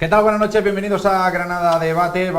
¿Qué tal? Buenas noches, bienvenidos a Granada Debate.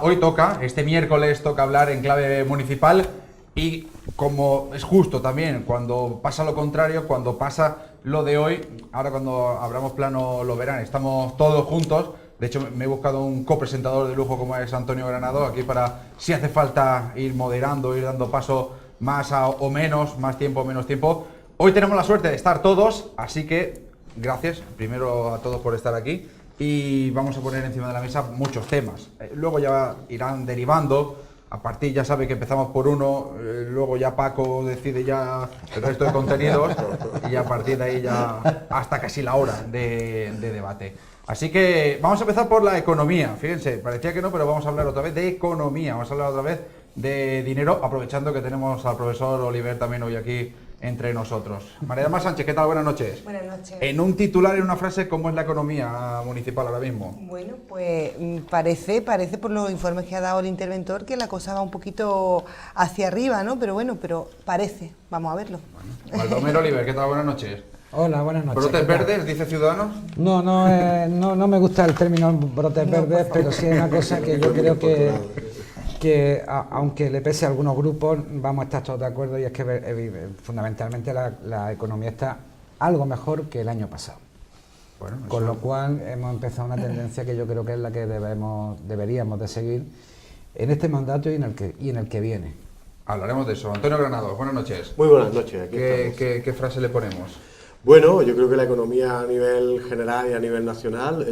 Hoy toca, este miércoles toca hablar en clave municipal y como es justo también cuando pasa lo contrario, cuando pasa lo de hoy, ahora cuando abramos plano lo verán, estamos todos juntos. De hecho me he buscado un copresentador de lujo como es Antonio Granado aquí para, si hace falta, ir moderando, ir dando paso más o menos, más tiempo o menos tiempo. Hoy tenemos la suerte de estar todos, así que gracias primero a todos por estar aquí. Y vamos a poner encima de la mesa muchos temas. Luego ya irán derivando. A partir, ya sabe que empezamos por uno, luego ya Paco decide ya el resto de contenidos y a partir de ahí ya hasta casi la hora de debate. Así que vamos a empezar por la economía. Fíjense, parecía que no, pero vamos a hablar otra vez de economía. Vamos a hablar otra vez de dinero, aprovechando que tenemos al profesor Oliver también hoy aquí entre nosotros. María del Mar Sánchez, ¿qué tal? Buenas noches. Buenas noches. En un titular, en una frase, ¿cómo es la economía municipal ahora mismo? Bueno, pues parece por los informes que ha dado el interventor que la cosa va un poquito hacia arriba, ¿no? Pero bueno, parece. Vamos a verlo. Bueno, Baldomero Oliver, ¿qué tal? Buenas noches. Hola, buenas noches. ¿Brotes verdes, dice Ciudadanos? No me gusta el término brotes verdes, pero sí es una cosa que yo creo que aunque le pese a algunos grupos, vamos a estar todos de acuerdo, y es que fundamentalmente la economía está algo mejor que el año pasado. Bueno, con lo cual hemos empezado una tendencia que yo creo que es la que deberíamos de seguir en este mandato y en el que viene. Hablaremos de eso. Antonio Granados, buenas noches. Muy buenas noches. Aquí ¿Qué frase le ponemos? Bueno, yo creo que la economía a nivel general y a nivel nacional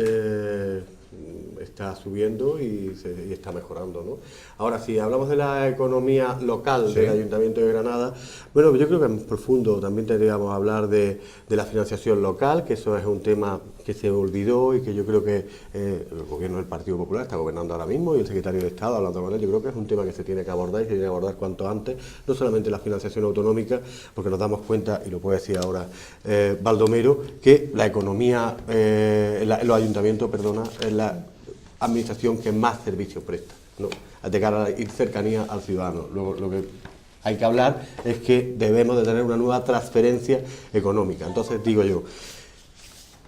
está subiendo y está mejorando, ¿no? Ahora, si hablamos de la economía local del Ayuntamiento de Granada, bueno, yo creo que en profundo también tendríamos hablar de la financiación local, que eso es un tema que se olvidó y que yo creo que el gobierno del Partido Popular está gobernando ahora mismo y el secretario de Estado hablando con él. Yo creo que es un tema que se tiene que abordar y se tiene que abordar cuanto antes, no solamente la financiación autonómica, porque nos damos cuenta, y lo puede decir ahora Baldomero, que la economía, los ayuntamientos, es la administración que más servicios presta, ¿no? De cara a la cercanía al ciudadano. Luego, lo que hay que hablar es que debemos de tener una nueva transferencia económica. Entonces, digo yo,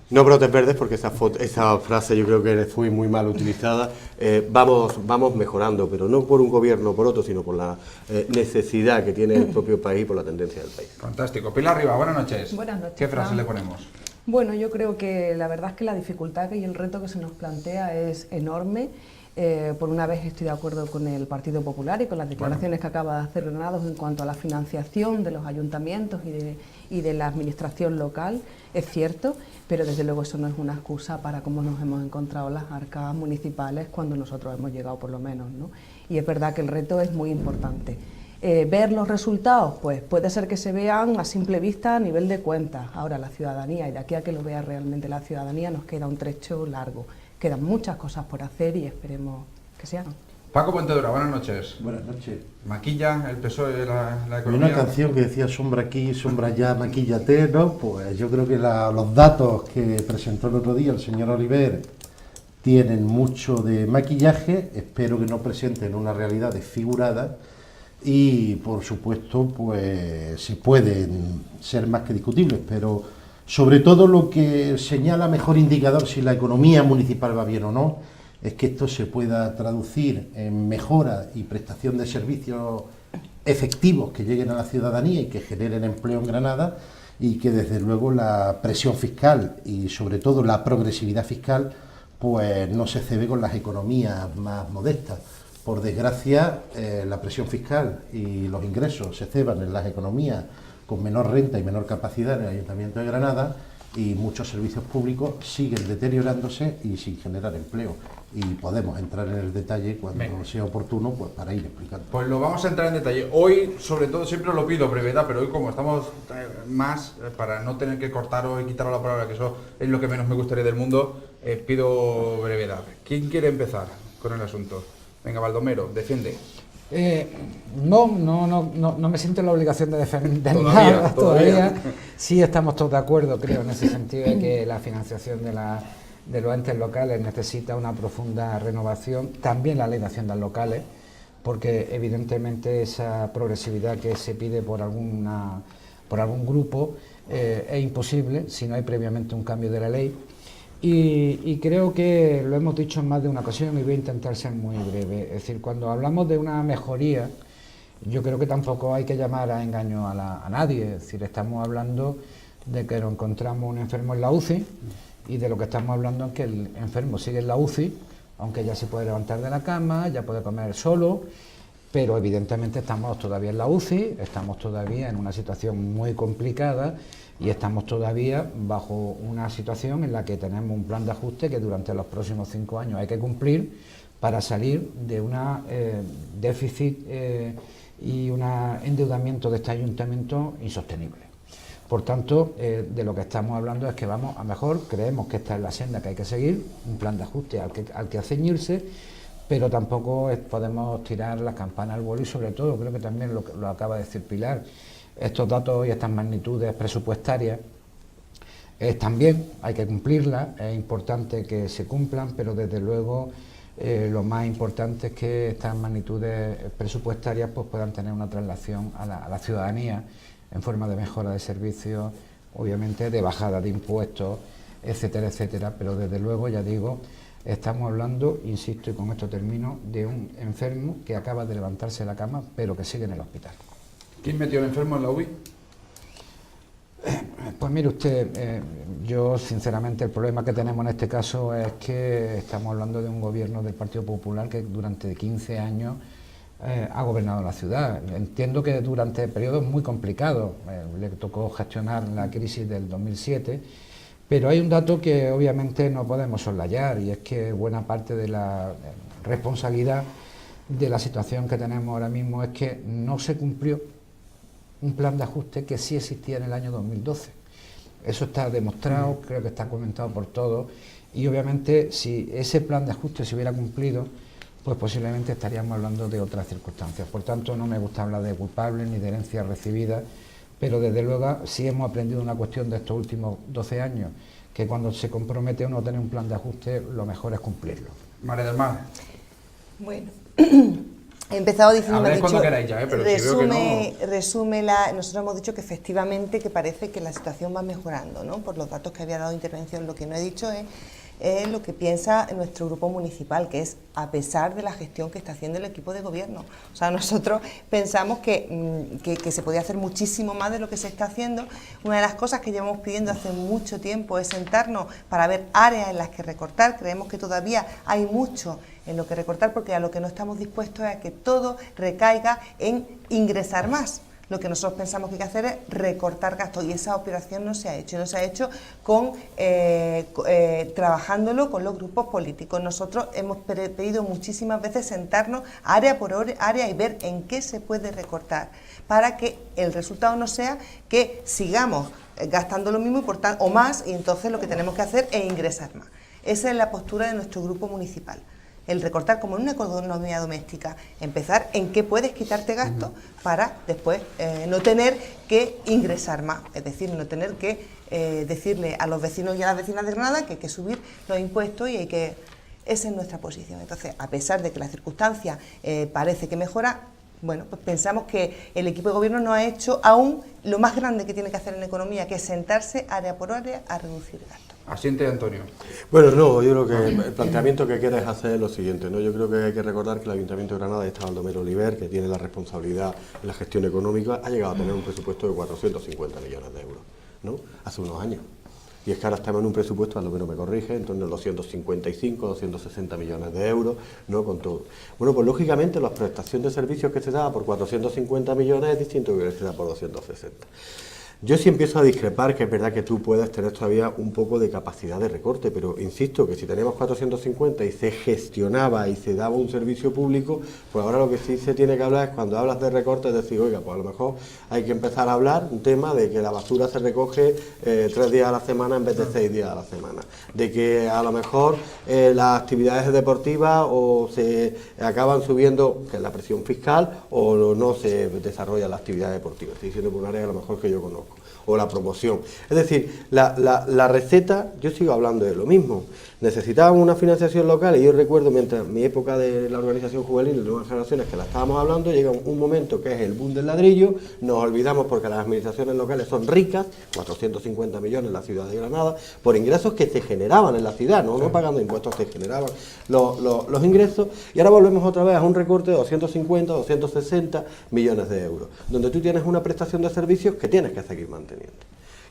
no brotes verdes, porque esa frase yo creo que fue muy mal utilizada. Vamos mejorando, pero no por un gobierno o por otro, sino por la necesidad que tiene el propio país y por la tendencia del país. Fantástico. Pilar Rivas, buenas noches. Buenas noches. ¿Qué frase le ponemos? Bueno, yo creo que la verdad es que la dificultad y el reto que se nos plantea es enorme. Por una vez estoy de acuerdo con el Partido Popular y con las declaraciones que acaba de hacer Granados en cuanto a la financiación de los ayuntamientos y de la administración local, es cierto, pero desde luego eso no es una excusa para cómo nos hemos encontrado las arcas municipales cuando nosotros hemos llegado, por lo menos, ¿no? Y es verdad que el reto es muy importante. Ver los resultados, pues puede ser que se vean a simple vista a nivel de cuentas. Ahora la ciudadanía, y de aquí a que lo vea realmente la ciudadanía, nos queda un trecho largo. Quedan muchas cosas por hacer y esperemos que se hagan. Paco Puentedura, buenas noches. Buenas noches. ¿Maquilla el PSOE la economía? Hay una canción que decía sombra aquí, sombra allá, maquíllate, ¿no? Pues yo creo que los datos que presentó el otro día el señor Oliver tienen mucho de maquillaje. Espero que no presenten una realidad desfigurada. Y por supuesto pues se pueden ser más que discutibles, pero sobre todo lo que señala mejor indicador si la economía municipal va bien o no es que esto se pueda traducir en mejora y prestación de servicios efectivos que lleguen a la ciudadanía y que generen empleo en Granada, y que desde luego la presión fiscal y sobre todo la progresividad fiscal pues no se cebe con las economías más modestas. Por desgracia, la presión fiscal y los ingresos se ceban en las economías con menor renta y menor capacidad en el Ayuntamiento de Granada, y muchos servicios públicos siguen deteriorándose y sin generar empleo. Y podemos entrar en el detalle cuando sea oportuno, pues para ir explicando. Pues lo vamos a entrar en detalle. Hoy, sobre todo, siempre lo pido brevedad, pero hoy como estamos más, para no tener que cortar o quitar la palabra, que eso es lo que menos me gustaría del mundo, pido brevedad. ¿Quién quiere empezar con el asunto? Venga, Baldomero, defiende. No me siento en la obligación de defender nada todavía. Sí estamos todos de acuerdo, creo, en ese sentido de que la financiación de los entes locales necesita una profunda renovación. También la ley de haciendas locales, porque evidentemente esa progresividad que se pide por algún grupo es imposible si no hay previamente un cambio de la ley. Y creo que lo hemos dicho en más de una ocasión y voy a intentar ser muy breve. Es decir, cuando hablamos de una mejoría, yo creo que tampoco hay que llamar a engaño a nadie. Es decir, estamos hablando de que nos encontramos un enfermo en la UCI y de lo que estamos hablando es que el enfermo sigue en la UCI, aunque ya se puede levantar de la cama, ya puede comer solo, pero evidentemente estamos todavía en la UCI, estamos todavía en una situación muy complicada y estamos todavía bajo una situación en la que tenemos un plan de ajuste que durante los próximos 5 años hay que cumplir para salir de una déficit y un endeudamiento de este ayuntamiento insostenible. Por tanto, de lo que estamos hablando es que vamos a mejor, creemos que esta es la senda que hay que seguir, un plan de ajuste al que ceñirse, pero tampoco podemos tirar las campanas al vuelo y sobre todo, creo que también lo acaba de decir Pilar, estos datos y estas magnitudes presupuestarias también hay que cumplirlas, es importante que se cumplan, pero desde luego lo más importante es que estas magnitudes presupuestarias pues, puedan tener una traslación a la ciudadanía en forma de mejora de servicios, obviamente de bajada de impuestos, etcétera, etcétera, pero desde luego, ya digo, estamos hablando, insisto y con esto termino, de un enfermo que acaba de levantarse de la cama, pero que sigue en el hospital. ¿Quién metió al enfermo en la UBI? Pues mire usted, yo sinceramente el problema que tenemos en este caso es que estamos hablando de un gobierno del Partido Popular que durante 15 años ha gobernado la ciudad. Entiendo que durante periodos muy complicados, le tocó gestionar la crisis del 2007, pero hay un dato que obviamente no podemos soslayar y es que buena parte de la responsabilidad de la situación que tenemos ahora mismo es que no se cumplió un plan de ajuste que sí existía en el año 2012. Eso está demostrado, creo que está comentado por todos y obviamente si ese plan de ajuste se hubiera cumplido, pues posiblemente estaríamos hablando de otras circunstancias. Por tanto, no me gusta hablar de culpables ni de herencias recibidas, pero desde luego sí hemos aprendido una cuestión de estos últimos 12 años, que cuando se compromete uno a tener un plan de ajuste, lo mejor es cumplirlo. María del Mar. Bueno, he empezado diciendo, Habláis cuando queráis ya, pero si veo que no... nosotros hemos dicho que efectivamente que parece que la situación va mejorando, ¿no? Por los datos que había dado intervención, lo que no he dicho es lo que piensa nuestro grupo municipal, que es a pesar de la gestión que está haciendo el equipo de gobierno. O sea, nosotros pensamos que se podía hacer muchísimo más de lo que se está haciendo. Una de las cosas que llevamos pidiendo hace mucho tiempo es sentarnos para ver áreas en las que recortar. Creemos que todavía hay mucho en lo que recortar, porque a lo que no estamos dispuestos es a que todo recaiga en ingresar más. Lo que nosotros pensamos que hay que hacer es recortar gastos y esa operación no se ha hecho. No se ha hecho trabajándolo con los grupos políticos. Nosotros hemos pedido muchísimas veces sentarnos área por área y ver en qué se puede recortar para que el resultado no sea que sigamos gastando lo mismo o más y entonces lo que tenemos que hacer es ingresar más. Esa es la postura de nuestro grupo municipal. El recortar como en una economía doméstica, empezar en qué puedes quitarte gastos para después no tener que ingresar más, es decir, no tener que decirle a los vecinos y a las vecinas de Granada que hay que subir los impuestos y hay que... Esa es nuestra posición. Entonces, a pesar de que la circunstancia parece que mejora, bueno, pues pensamos que el equipo de gobierno no ha hecho aún lo más grande que tiene que hacer en economía, que es sentarse área por área a reducir gastos. Asiente Antonio. Bueno, no, yo creo que el planteamiento que quieres hacer es lo siguiente, ¿no? Yo creo que hay que recordar que el Ayuntamiento de Granada, está Baldomero Oliver, que tiene la responsabilidad en la gestión económica, ha llegado a tener un presupuesto de 450 millones de euros, ¿no? Hace unos años. Y es que ahora estamos en un presupuesto, Baldomero me corrige, en torno a los 255, 260 millones de euros, ¿no? Con todo. Bueno, pues lógicamente la prestación de servicios que se da por 450 millones es distinto que se da por 260. Yo sí empiezo a discrepar, que es verdad que tú puedes tener todavía un poco de capacidad de recorte, pero insisto que si tenemos 450 y se gestionaba y se daba un servicio público, pues ahora lo que sí se tiene que hablar es cuando hablas de recorte, es decir, oiga, pues a lo mejor hay que empezar a hablar un tema de que la basura se recoge 3 días a la semana en vez de 6 días a la semana, de que a lo mejor las actividades deportivas o se acaban subiendo, que es la presión fiscal, o no se desarrolla la actividad deportiva. Estoy diciendo por un área a lo mejor que yo conozco. o la promoción. Es decir, la receta, yo sigo hablando de lo mismo. Necesitábamos una financiación local y yo recuerdo mientras mi época de la organización juvenil de Nuevas Generaciones que la estábamos hablando, llega un momento que es el boom del ladrillo, nos olvidamos porque las administraciones locales son ricas, 450 millones en la ciudad de Granada, por ingresos que se generaban en la ciudad, no pagando impuestos, se generaban los ingresos, y ahora volvemos otra vez a un recorte de 250, 260 millones de euros, donde tú tienes una prestación de servicios que tienes que seguir manteniendo.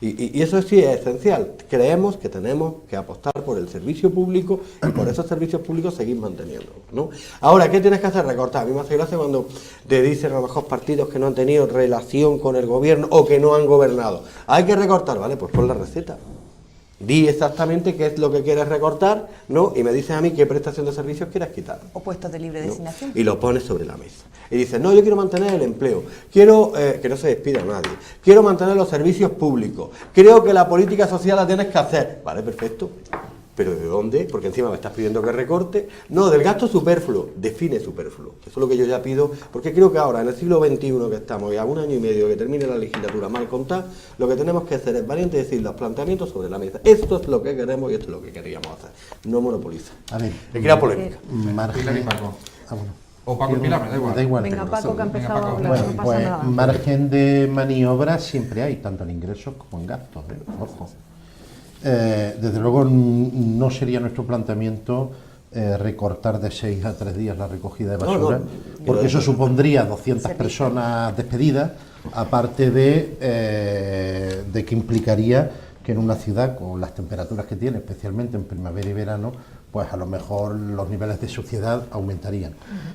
Y eso sí es esencial. Creemos que tenemos que apostar por el servicio público y por esos servicios públicos seguir manteniendo, ¿no? Ahora, ¿qué tienes que hacer? Recortar. A mí me hace gracia cuando te dicen a lo mejor partidos que no han tenido relación con el gobierno o que no han gobernado. Hay que recortar, ¿vale? Pues pon la receta. Di exactamente qué es lo que quieres recortar, ¿no? Y me dices a mí qué prestación de servicios quieres quitar. O puestos de libre ¿no? designación. Y lo pones sobre la mesa. Y dices, no, yo quiero mantener el empleo, quiero que no se despida a nadie, quiero mantener los servicios públicos, creo que la política social la tienes que hacer. Vale, perfecto. ¿Pero de dónde? Porque encima me estás pidiendo que recorte. No, del gasto superfluo. Define superfluo. Eso es lo que yo ya pido, porque creo que ahora, en el siglo XXI que estamos, y a un año y medio que termine la legislatura mal contar, lo que tenemos que hacer es valiente decir los planteamientos sobre la mesa. Esto es lo que queremos y esto es lo que queríamos hacer. No monopoliza. A ver, Le crea polémica. Pilar y Paco. Bueno. O Paco y Pilar, me da igual. Da igual. Venga, Paco, que ha empezado Venga, a Paco. hablar, Bueno, no pasa pues nada. margen de maniobra siempre hay, tanto en ingresos como en gastos, ojo. Desde luego no sería nuestro planteamiento recortar de 6 a 3 días la recogida de basura, porque eso supondría 200 personas despedidas, aparte de que implicaría que en una ciudad con las temperaturas que tiene, especialmente en primavera y verano, pues a lo mejor los niveles de suciedad aumentarían.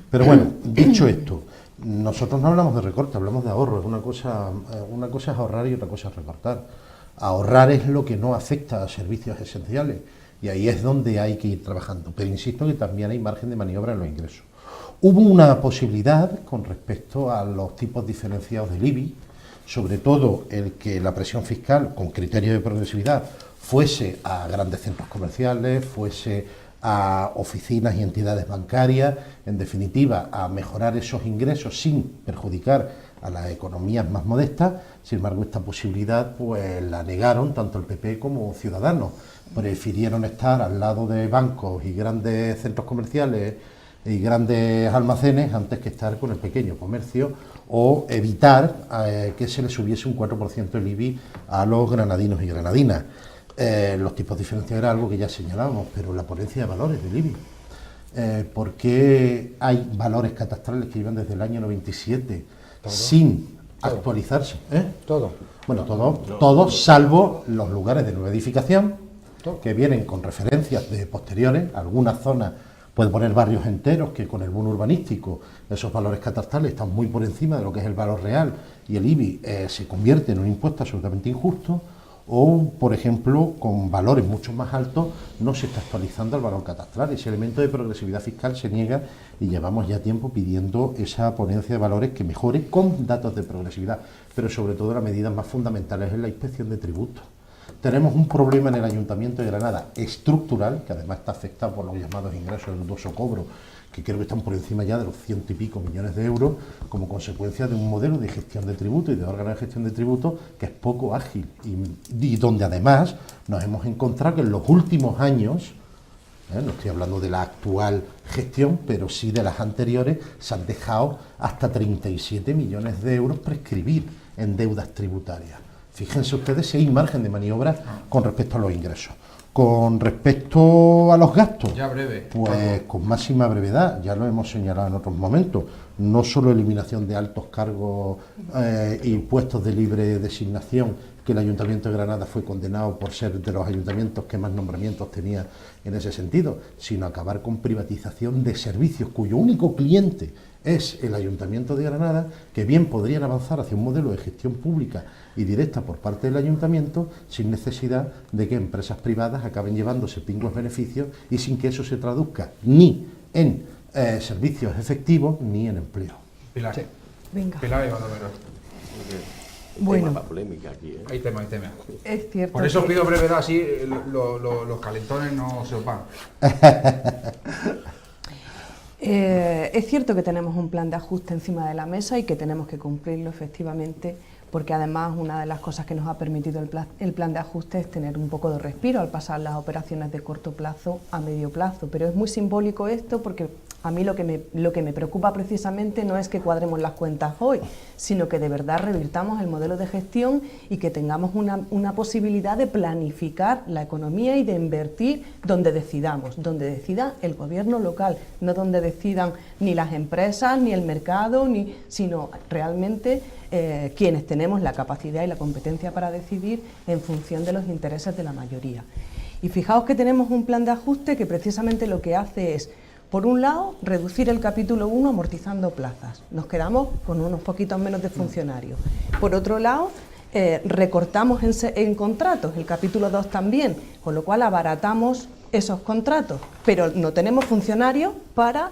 Pero bueno, dicho esto, nosotros no hablamos de recorte, hablamos de ahorro. Una cosa es ahorrar y otra cosa es recortar. Ahorrar es lo que no afecta a servicios esenciales y ahí es donde hay que ir trabajando. Pero insisto que también hay margen de maniobra en los ingresos. Hubo una posibilidad con respecto a los tipos diferenciados del IBI, sobre todo el que la presión fiscal con criterio de progresividad fuese a grandes centros comerciales, fuese a oficinas y entidades bancarias, en definitiva a mejorar esos ingresos sin perjudicar a las economías más modestas. Sin embargo, esta posibilidad pues la negaron tanto el PP como Ciudadanos. Prefirieron estar al lado de bancos y grandes centros comerciales y grandes almacenes antes que estar con el pequeño comercio o evitar que se le subiese un 4% el IBI a los granadinos y granadinas. Los tipos diferenciados era algo que ya señalábamos, pero la ponencia de valores del IBI. Porque hay valores catastrales que llevan desde el año 97 sin actualizarse. Todo. Bueno, todos salvo los lugares de nueva edificación, que vienen con referencias de posteriores. Algunas zonas pueden poner barrios enteros que con el boom urbanístico esos valores catastrales están muy por encima de lo que es el valor real y el IBI se convierte en un impuesto absolutamente injusto. O, por ejemplo, con valores mucho más altos no se está actualizando el valor catastral. Ese elemento de progresividad fiscal se niega y llevamos ya tiempo pidiendo esa ponencia de valores que mejore con datos de progresividad. Pero sobre todo la medida más fundamental es la inspección de tributos. Tenemos un problema en el Ayuntamiento de Granada estructural, que además está afectado por los llamados ingresos del dudoso cobro, que creo que están por encima ya de los 100 y pico millones de euros, como consecuencia de un modelo de gestión de tributos y de órgano de gestión de tributos que es poco ágil y donde además nos hemos encontrado que en los últimos años, no estoy hablando de la actual gestión, pero sí de las anteriores, se han dejado hasta 37 millones de euros prescribir en deudas tributarias. Fíjense ustedes si hay margen de maniobra con respecto a los ingresos. Con respecto a los gastos, Ya breve. pues con máxima brevedad, ya lo hemos señalado en otros momentos, no solo eliminación de altos cargos y puestos de libre designación, que el Ayuntamiento de Granada fue condenado por ser de los ayuntamientos que más nombramientos tenía en ese sentido, sino acabar con privatización de servicios cuyo único cliente es el Ayuntamiento de Granada, que bien podrían avanzar hacia un modelo de gestión pública y directa por parte del Ayuntamiento sin necesidad de que empresas privadas acaben llevándose pingües beneficios y sin que eso se traduzca ni en servicios efectivos ni en empleo. Pilar. Sí. Venga. Pilar y Baldomero. Bueno. Tema para polémica aquí, Hay tema. Es cierto. Por eso que- pido brevedad, así los calentones no se opacan. Es cierto que tenemos un plan de ajuste encima de la mesa y que tenemos que cumplirlo efectivamente porque además una de las cosas que nos ha permitido el plan de ajuste es tener un poco de respiro al pasar las operaciones de corto plazo a medio plazo. Pero es muy simbólico esto porque a mí lo que me preocupa precisamente no es que cuadremos las cuentas hoy, sino que de verdad revirtamos el modelo de gestión y que tengamos una posibilidad de planificar la economía y de invertir donde decidamos, donde decida el gobierno local, no donde decidan ni las empresas, ni el mercado, sino realmente quienes tenemos la capacidad y la competencia para decidir en función de los intereses de la mayoría. Y fijaos que tenemos un plan de ajuste que precisamente lo que hace es, por un lado, reducir el capítulo 1 amortizando plazas. Nos quedamos con unos poquitos menos de funcionarios. Por otro lado, recortamos en contratos, el capítulo 2 también, con lo cual abaratamos esos contratos, pero no tenemos funcionarios para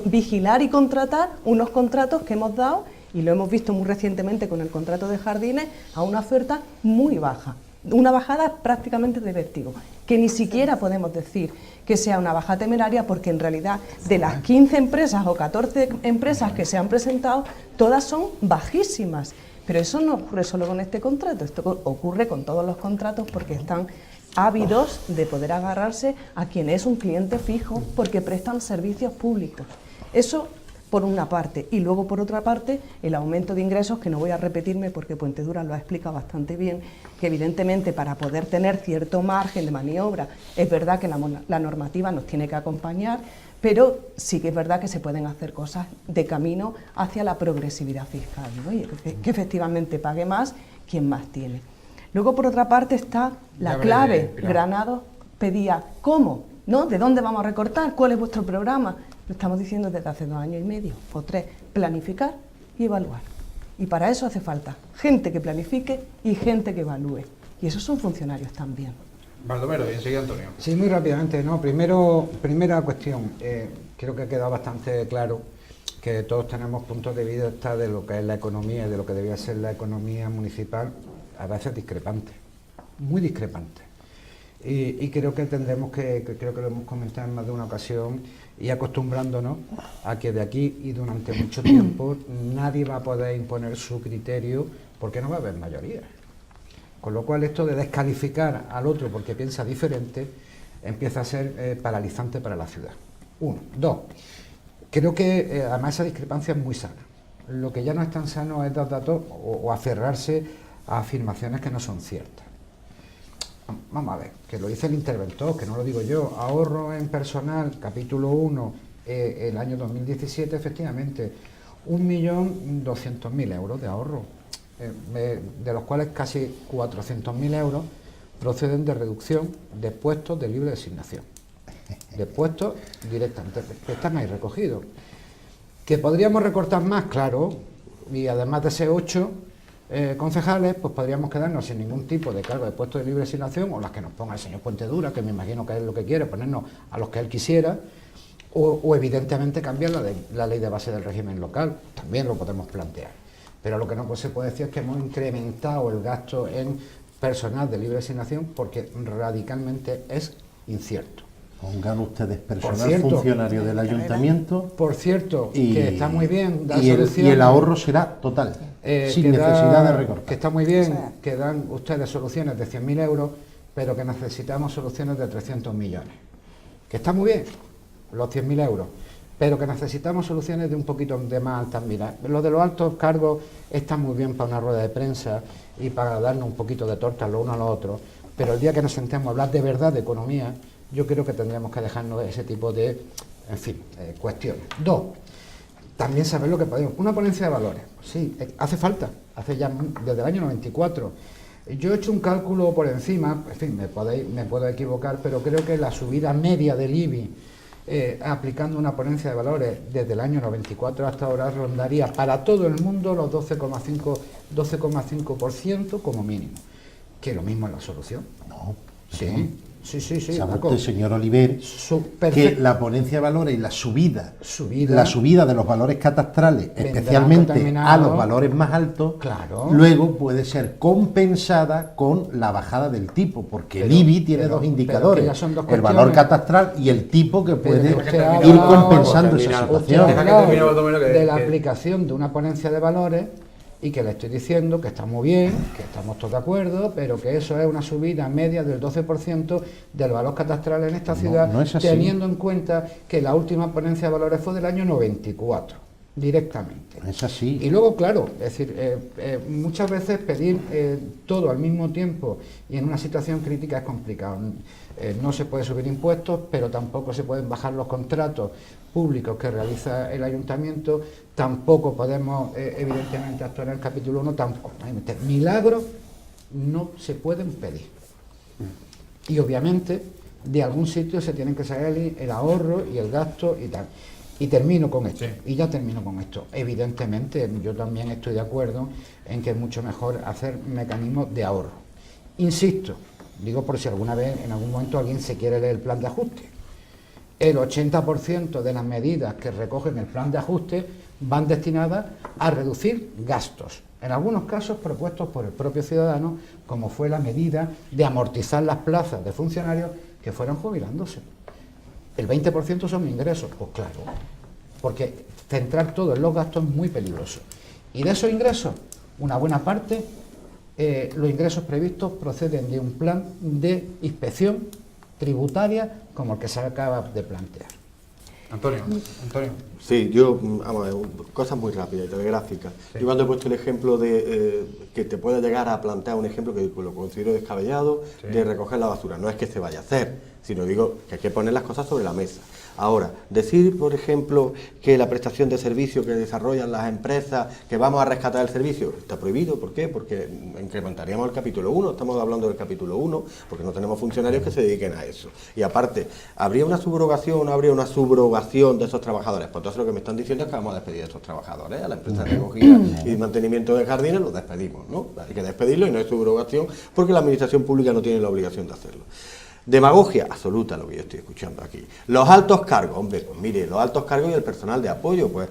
vigilar y contratar unos contratos que hemos dado, y lo hemos visto muy recientemente con el contrato de jardines, a una oferta muy baja. Una bajada prácticamente de vértigo, que ni siquiera podemos decir que sea una baja temeraria, porque en realidad de las 15 empresas o 14 empresas que se han presentado, todas son bajísimas. Pero eso no ocurre solo con este contrato, esto ocurre con todos los contratos, porque están ávidos de poder agarrarse a quien es un cliente fijo porque prestan servicios públicos. Eso por una parte, y luego por otra parte el aumento de ingresos, que no voy a repetirme porque Puentedura lo ha explicado bastante bien, que evidentemente para poder tener cierto margen de maniobra es verdad que la normativa nos tiene que acompañar, pero sí que es verdad que se pueden hacer cosas de camino hacia la progresividad fiscal, ¿no? Y que efectivamente pague más quien más tiene. Luego por otra parte está la clave. Granados pedía ¿cómo? ¿No? ¿De dónde vamos a recortar? ¿Cuál es vuestro programa? Lo estamos diciendo desde hace 2 años y medio o 3, planificar y evaluar. Y para eso hace falta gente que planifique y gente que evalúe. Y esos son funcionarios también. Baldomero, y enseguida Antonio. Sí, muy rápidamente. Primera cuestión. Creo que ha quedado bastante claro que todos tenemos puntos de vista de lo que es la economía y de lo que debía ser la economía municipal, a veces discrepantes, muy discrepantes. Y creo que tendremos creo que lo hemos comentado en más de una ocasión, y acostumbrándonos a que de aquí y durante mucho tiempo nadie va a poder imponer su criterio, porque no va a haber mayoría. Con lo cual esto de descalificar al otro porque piensa diferente empieza a ser paralizante para la ciudad. 1. 2. Creo que además esa discrepancia es muy sana. Lo que ya no es tan sano es dar datos o aferrarse a afirmaciones que no son ciertas. Vamos a ver, que lo dice el interventor, que no lo digo yo. Ahorro en personal, capítulo 1, el año 2017, efectivamente, 1.200.000 euros de ahorro, de los cuales casi 400.000 euros proceden de reducción de puestos de libre designación, de puestos directamente, que están ahí recogidos. ¿Que podríamos recortar más? Claro, y además de ese 8 concejales, pues podríamos quedarnos sin ningún tipo de cargo de puesto de libre designación, o las que nos ponga el señor Puentedura, que me imagino que es lo que quiere, ponernos a los que él quisiera, o evidentemente cambiar la ley de base del régimen local, también lo podemos plantear. Pero lo que no se puede decir es que hemos incrementado el gasto en personal de libre designación porque radicalmente es incierto. Pongan ustedes personal funcionario del ayuntamiento. Por cierto, que está muy bien dar y el ahorro será total, sin necesidad de recortar. Que está muy bien que dan ustedes soluciones de 100.000 euros, pero que necesitamos soluciones de 300 millones. Que está muy bien, los 100.000 euros, pero que necesitamos soluciones de un poquito de más altas miras. Lo de los altos cargos está muy bien para una rueda de prensa y para darnos un poquito de torta lo uno a lo otro, pero el día que nos sentemos a hablar de verdad de economía, yo creo que tendríamos que dejarnos de ese tipo de, en fin, cuestiones. 2. También saber lo que podemos. Una ponencia de valores. Sí, hace falta. Hace ya desde el año 94. Yo he hecho un cálculo por encima, en fin, me puedo equivocar, pero creo que la subida media del IBI aplicando una ponencia de valores desde el año 94 hasta ahora rondaría para todo el mundo los 12,5% como mínimo. Que lo mismo es la solución. No. Sí. Sí. ¿Sabe usted, señor Oliver, que la ponencia de valores y la subida de los valores catastrales, especialmente a los valores más altos, luego puede ser compensada con la bajada del tipo, porque el IBI tiene dos indicadores, el valor catastral y el tipo que puede ir compensando esa situación. De la aplicación de una ponencia de valores y que le estoy diciendo que está muy bien, que estamos todos de acuerdo, pero que eso es una subida media del 12% del valor catastral en esta ciudad, no es así. teniendo en cuenta que la última ponencia de valores fue del año 94, directamente. Es así. Y luego, claro, es decir, muchas veces pedir todo al mismo tiempo y en una situación crítica es complicado. No se puede subir impuestos, pero tampoco se pueden bajar los contratos públicos que realiza el ayuntamiento, tampoco podemos, evidentemente, actuar en el capítulo 1, tampoco. Milagros no se pueden pedir. Y obviamente, de algún sitio se tienen que sacar el ahorro y el gasto y tal. Y termino con esto, y ya termino con esto. Evidentemente, yo también estoy de acuerdo en que es mucho mejor hacer mecanismos de ahorro. Insisto, digo por si alguna vez, en algún momento, alguien se quiere leer el plan de ajuste. El 80% de las medidas que recogen el plan de ajuste van destinadas a reducir gastos, en algunos casos propuestos por el propio ciudadano, como fue la medida de amortizar las plazas de funcionarios que fueron jubilándose. El 20% son ingresos, pues claro, porque centrar todo en los gastos es muy peligroso. Y de esos ingresos, una buena parte, los ingresos previstos proceden de un plan de inspección tributaria como el que se acaba de plantear. Antonio. Sí, yo, vamos a ver, cosas muy rápidas y telegráficas. Sí. Yo cuando he puesto el ejemplo de que te puede llegar a plantear un ejemplo que lo considero descabellado, Sí. de recoger la basura. No es que se vaya a hacer, sino digo que hay que poner las cosas sobre la mesa. Ahora, decir, por ejemplo, que la prestación de servicio que desarrollan las empresas, que vamos a rescatar el servicio, está prohibido. ¿Por qué? Porque incrementaríamos el capítulo 1, estamos hablando del capítulo 1, porque no tenemos funcionarios que se dediquen a eso. Y aparte, ¿habría una subrogación o no habría una subrogación de esos trabajadores? Pues entonces lo que me están diciendo es que vamos a despedir a estos trabajadores, a la empresa de recogida y mantenimiento de jardines los despedimos, ¿no? Hay que despedirlo y no hay subrogación porque la administración pública no tiene la obligación de hacerlo. Demagogia absoluta lo que yo estoy escuchando aquí. Los altos cargos, hombre, pues mire, los altos cargos y el personal de apoyo, pues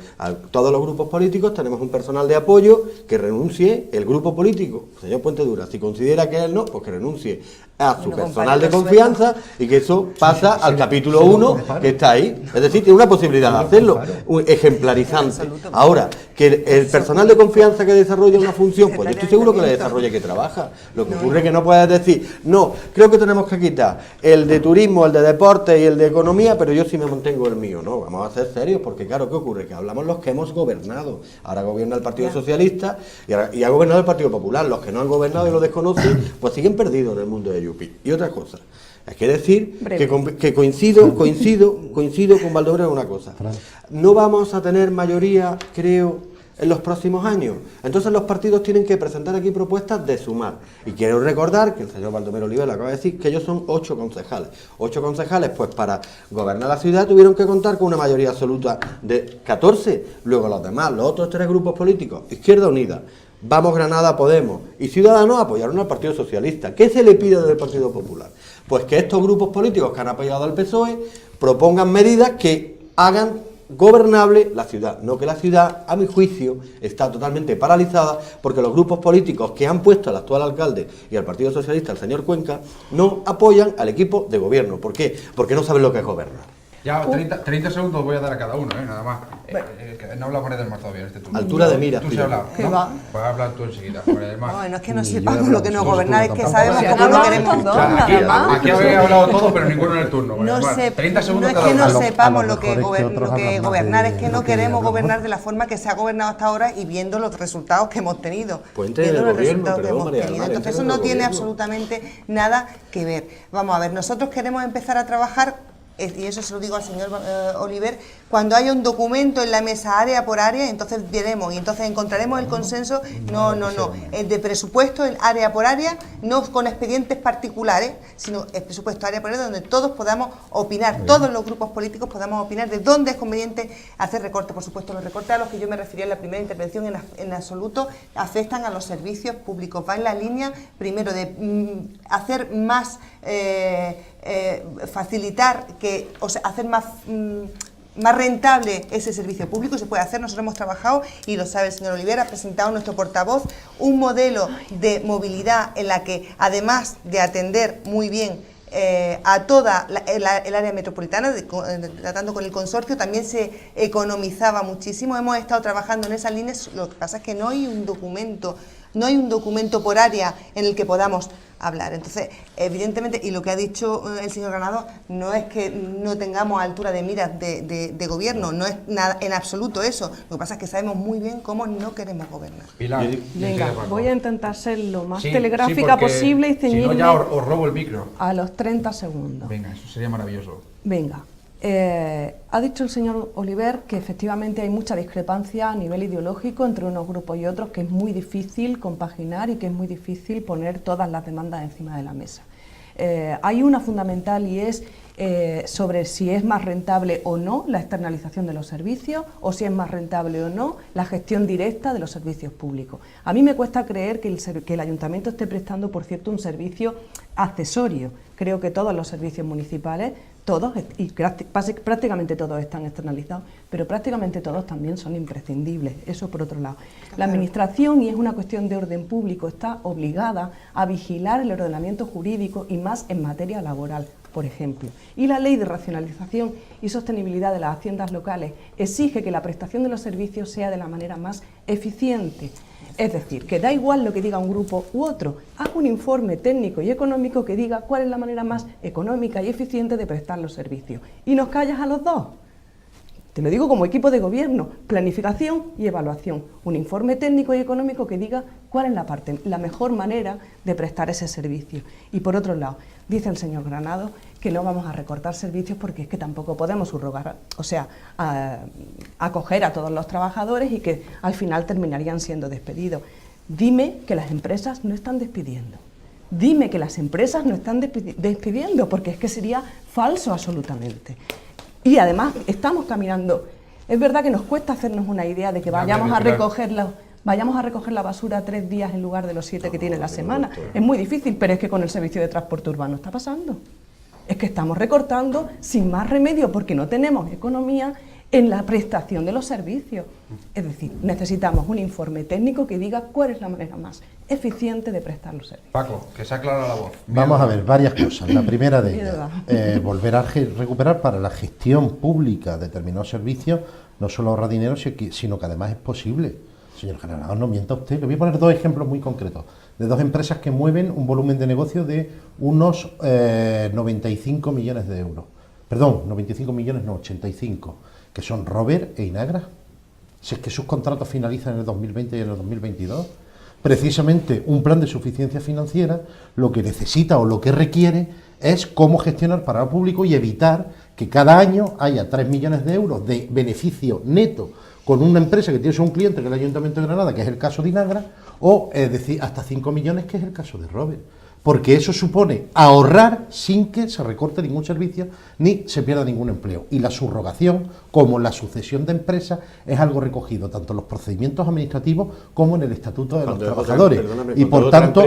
todos los grupos políticos tenemos un personal de apoyo que renuncie el grupo político. Señor Puentedura, si considera que él no, pues que renuncie a su personal de confianza y que eso pasa al capítulo 1 que está ahí. Es decir, tiene una posibilidad de hacerlo, ejemplarizante. Ahora, que el personal de confianza que desarrolla una función, pues yo estoy seguro que la desarrolla y que trabaja. Lo que ocurre es que no puedes decir, no, creo que tenemos que quitar el de turismo, el de deporte y el de economía, pero yo sí me mantengo el mío. No, vamos a ser serios, porque claro, ¿qué ocurre? Que hablamos los que hemos gobernado. Ahora gobierna el Partido Socialista y ha gobernado el Partido Popular. Los que no han gobernado y lo desconocen, pues siguen perdidos en el mundo de Yupi. Y otra cosa, hay que decir que coincido con Baldomero en una cosa. No vamos a tener mayoría, creo, en los próximos años. Entonces los partidos tienen que presentar aquí propuestas de sumar. Y quiero recordar que el señor Baldomero Oliver acaba de decir que ellos son 8 concejales. 8 concejales, pues para gobernar la ciudad tuvieron que contar con una mayoría absoluta de 14. Luego los demás, los otros 3 grupos políticos, Izquierda Unida, Vamos Granada, Podemos y Ciudadanos, apoyaron al Partido Socialista. ¿Qué se le pide del Partido Popular? Pues que estos grupos políticos que han apoyado al PSOE propongan medidas que hagan gobernable la ciudad, no que la ciudad, a mi juicio, está totalmente paralizada porque los grupos políticos que han puesto al actual alcalde y al Partido Socialista, el señor Cuenca, no apoyan al equipo de gobierno. ¿Por qué? Porque no saben lo que es gobernar. Ya, 30 segundos voy a dar a cada uno, nada más. Que no hablamos del mar todavía en este turno. Altura de miras. Tú se hablas, ¿Qué ¿no? va? Pues habla tú enseguida. Por el mar. Bueno, es que no sepamos lo que no gobernar, es que sabemos Si cómo no lo lo queremos. hacen dos, Aquí habéis hablado todo, pero ninguno en el turno. No, Mar, 30 segundos no es cada que uno. no sepamos a lo lo que, mejor es que otros hablan más gobernar, de es que lo no que queremos hablamos. gobernar de la forma que se ha gobernado hasta ahora y viendo los resultados que hemos tenido. Puente Viendo del los gobierno, resultados que perdón, hemos María del tenido. Mar, Entonces puente eso no del tiene gobierno. absolutamente nada que ver. Vamos a ver, nosotros queremos empezar a trabajar, y eso se lo digo al señor Oliver, cuando haya un documento en la mesa área por área, entonces veremos y entonces encontraremos el consenso, el de presupuesto, el área por área, no con expedientes particulares, sino el presupuesto área por área donde todos podamos opinar, todos los grupos políticos podamos opinar de dónde es conveniente hacer recortes. Por supuesto, los recortes a los que yo me refería en la primera intervención en absoluto afectan a los servicios públicos, va en la línea primero de hacer más, facilitar, hacer más rentable ese servicio público. Se puede hacer, nosotros hemos trabajado y lo sabe el señor Olivera, ha presentado nuestro portavoz un modelo de movilidad en la que, además de atender muy bien a toda el área metropolitana, tratando con el consorcio, también se economizaba muchísimo. Hemos estado trabajando en esas líneas, lo que pasa es que no hay un documento por área en el que podamos hablar. Entonces, evidentemente, y lo que ha dicho el señor Granado, no es que no tengamos altura de miras de gobierno, no es nada en absoluto eso. Lo que pasa es que sabemos muy bien cómo no queremos gobernar. Pilar, Venga, voy a intentar ser lo más sí, telegráfica porque posible y ceñirme si no ya os robo el micro. a los 30 segundos. Venga, eso sería maravilloso. Venga, ha dicho el señor Oliver que efectivamente hay mucha discrepancia a nivel ideológico entre unos grupos y otros, que es muy difícil compaginar y que es muy difícil poner todas las demandas encima de la mesa. Hay una fundamental y es sobre si es más rentable o no la externalización de los servicios o si es más rentable o no la gestión directa de los servicios públicos. A mí me cuesta creer que el ayuntamiento esté prestando, por cierto, un servicio accesorio. Creo que todos los servicios municipales, todos, y prácticamente todos están externalizados, pero prácticamente todos también son imprescindibles, eso por otro lado. La Administración, y es una cuestión de orden público, está obligada a vigilar el ordenamiento jurídico y más en materia laboral, por ejemplo. Y la Ley de Racionalización y Sostenibilidad de las Haciendas Locales exige que la prestación de los servicios sea de la manera más eficiente. Es decir, que da igual lo que diga un grupo u otro, haz un informe técnico y económico que diga cuál es la manera más económica y eficiente de prestar los servicios. Y nos callas a los dos. Te lo digo como equipo de gobierno, planificación y evaluación. Un informe técnico y económico que diga cuál es la mejor manera de prestar ese servicio. Y por otro lado, dice el señor Granado que no vamos a recortar servicios porque es que tampoco podemos subrogar, o sea, acoger a todos los trabajadores y que al final terminarían siendo despedidos. Dime que las empresas no están despidiendo. Dime que las empresas no están despidiendo, porque es que sería falso absolutamente. Y además estamos caminando. Es verdad que nos cuesta hacernos una idea de que vayamos a recoger la basura 3 días en lugar de los 7 que tiene la semana. Es muy difícil, pero es que con el servicio de transporte urbano está pasando. Es que estamos recortando sin más remedio porque no tenemos economía en la prestación de los servicios. Es decir, necesitamos un informe técnico que diga cuál es la manera más eficiente de prestar los servicios. Paco, que se aclara la voz. Vamos a ver, varias cosas. La primera de ellas, volver a recuperar para la gestión pública de determinados servicios, no solo ahorra dinero, sino que además es posible. Señor Granado, no mienta usted. Le voy a poner 2 ejemplos muy concretos, de 2 empresas que mueven un volumen de negocio de unos 95 millones de euros. Perdón, 95 millones, no, 85, que son Rober e Inagra. Si es que sus contratos finalizan en el 2020 y en el 2022, precisamente un plan de suficiencia financiera lo que necesita o lo que requiere es cómo gestionar para el público y evitar que cada año haya 3 millones de euros de beneficio neto con una empresa que tiene un cliente, que es el Ayuntamiento de Granada, que es el caso de Inagra, o es decir, hasta 5 millones, que es el caso de Rober. Porque eso supone ahorrar sin que se recorte ningún servicio ni se pierda ningún empleo. Y la subrogación, como la sucesión de empresas, es algo recogido tanto en los procedimientos administrativos como en el Estatuto de los Trabajadores. Y por tanto,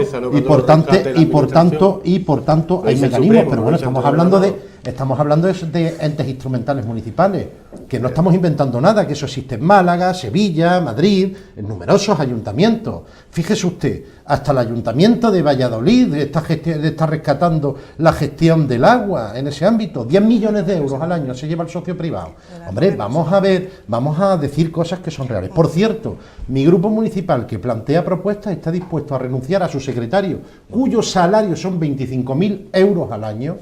hay mecanismos, pero bueno, estamos hablando de entes instrumentales municipales, que no estamos inventando nada, que eso existe en Málaga, Sevilla, Madrid, en numerosos ayuntamientos. Fíjese usted, hasta el Ayuntamiento de Valladolid está rescatando la gestión del agua en ese ámbito. 10 millones de euros al año se lleva el socio privado. Hombre, vamos a decir cosas que son reales. Por cierto, mi grupo municipal que plantea propuestas está dispuesto a renunciar a su secretario, cuyo salario son 25.000 euros al año,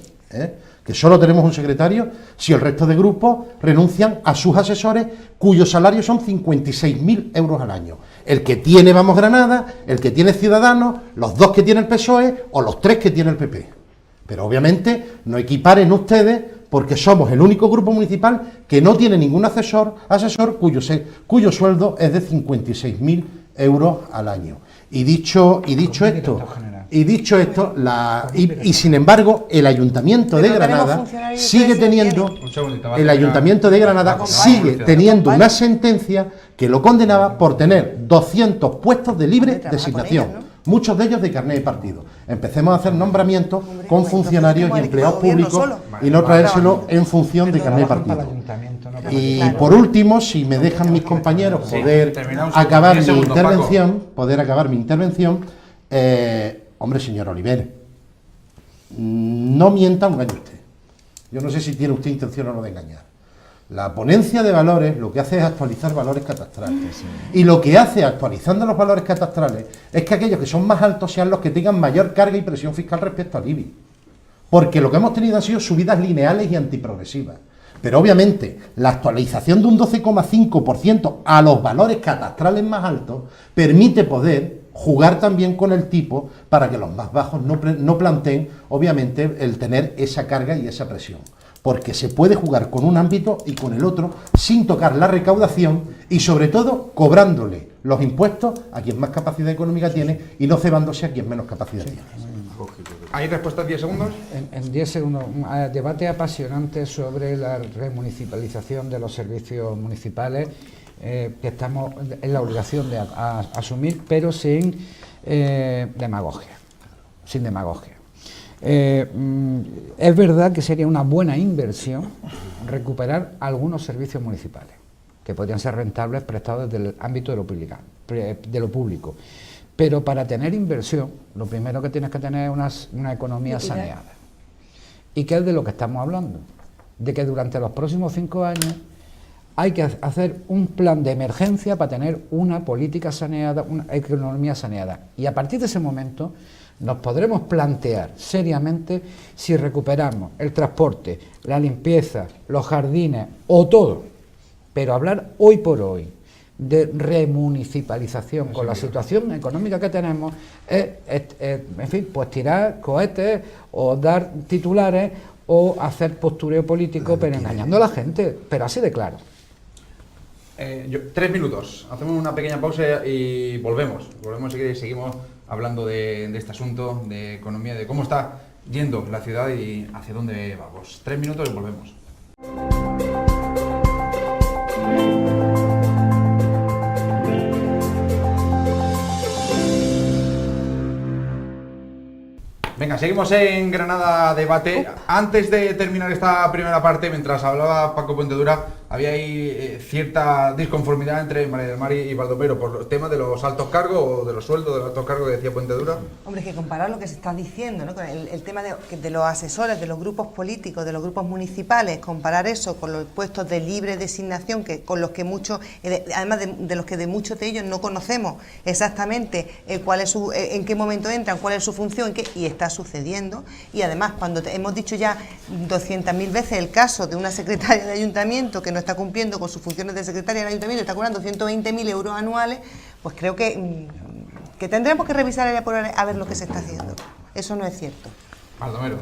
que solo tenemos un secretario, si el resto de grupos renuncian a sus asesores, cuyos salarios son 56.000 euros al año. El que tiene Vamos Granada, el que tiene Ciudadanos, los 2 que tiene el PSOE o los 3 que tiene el PP. Pero obviamente no equiparen ustedes, porque somos el único grupo municipal que no tiene ningún asesor cuyo sueldo es de 56.000 euros al año. Y dicho esto, sin embargo, el Ayuntamiento de Granada sigue teniendo una sentencia que lo condenaba por tener 200 puestos de libre designación, muchos de ellos de carné de partido. Empecemos a hacer nombramientos con funcionarios y empleados públicos y no traérselo en función de carné de partido. Y por último, si me dejan mis compañeros poder acabar mi intervención, hombre, señor Oliver, no mienta, engañe usted. Yo no sé si tiene usted intención o no de engañar. La ponencia de valores lo que hace es actualizar valores catastrales. Y lo que hace actualizando los valores catastrales es que aquellos que son más altos sean los que tengan mayor carga y presión fiscal respecto al IBI. Porque lo que hemos tenido han sido subidas lineales y antiprogresivas. Pero obviamente la actualización de un 12,5% a los valores catastrales más altos permite poder jugar también con el tipo para que los más bajos no planteen obviamente el tener esa carga y esa presión. Porque se puede jugar con un ámbito y con el otro sin tocar la recaudación y sobre todo cobrándole los impuestos a quien más capacidad económica tiene y no cebándose a quien menos capacidad tiene. ¿Hay respuesta en 10 segundos? En 10 segundos, un debate apasionante sobre la remunicipalización de los servicios municipales que estamos en la obligación de asumir, pero sin demagogia. Sin demagogia. Es verdad que sería una buena inversión recuperar algunos servicios municipales que podrían ser rentables prestados desde el ámbito de lo público. Pero para tener inversión, lo primero que tienes que tener es una economía saneada. ¿Y qué es de lo que estamos hablando? De que durante los próximos 5 años hay que hacer un plan de emergencia para tener una política saneada, una economía saneada. Y a partir de ese momento nos podremos plantear seriamente si recuperamos el transporte, la limpieza, los jardines o todo. Pero hablar hoy por hoy de remunicipalización con la situación económica que tenemos en fin, pues tirar cohetes o dar titulares o hacer postureo político, pero engañando a la gente, pero así de claro. 3 minutos, hacemos una pequeña pausa y volvemos y seguimos hablando de este asunto, de economía, de cómo está yendo la ciudad y hacia dónde vamos. 3 minutos y volvemos. Venga, seguimos en Granada Debate. Antes de terminar esta primera parte, mientras hablaba Paco Puentedura, había ahí cierta disconformidad entre María del Mar y Baldomero por el tema de los altos cargos o de los sueldos de los altos cargos que decía Puentedura. Hombre, es que comparar lo que se está diciendo, ¿no? Con el tema de los asesores, de los grupos políticos, de los grupos municipales, comparar eso con los puestos de libre designación, que con los que muchos, además de los que de muchos de ellos no conocemos exactamente cuál es en qué momento entran, cuál es su función, y está sucediendo. Y además, cuando hemos dicho ya 200.000 veces el caso de una secretaria de ayuntamiento que no está cumpliendo con sus funciones de secretaria del ayuntamiento, está cobrando 120.000 euros anuales, pues creo que tendremos que revisar área por área a ver lo que se está haciendo. Eso no es cierto. Baldomero,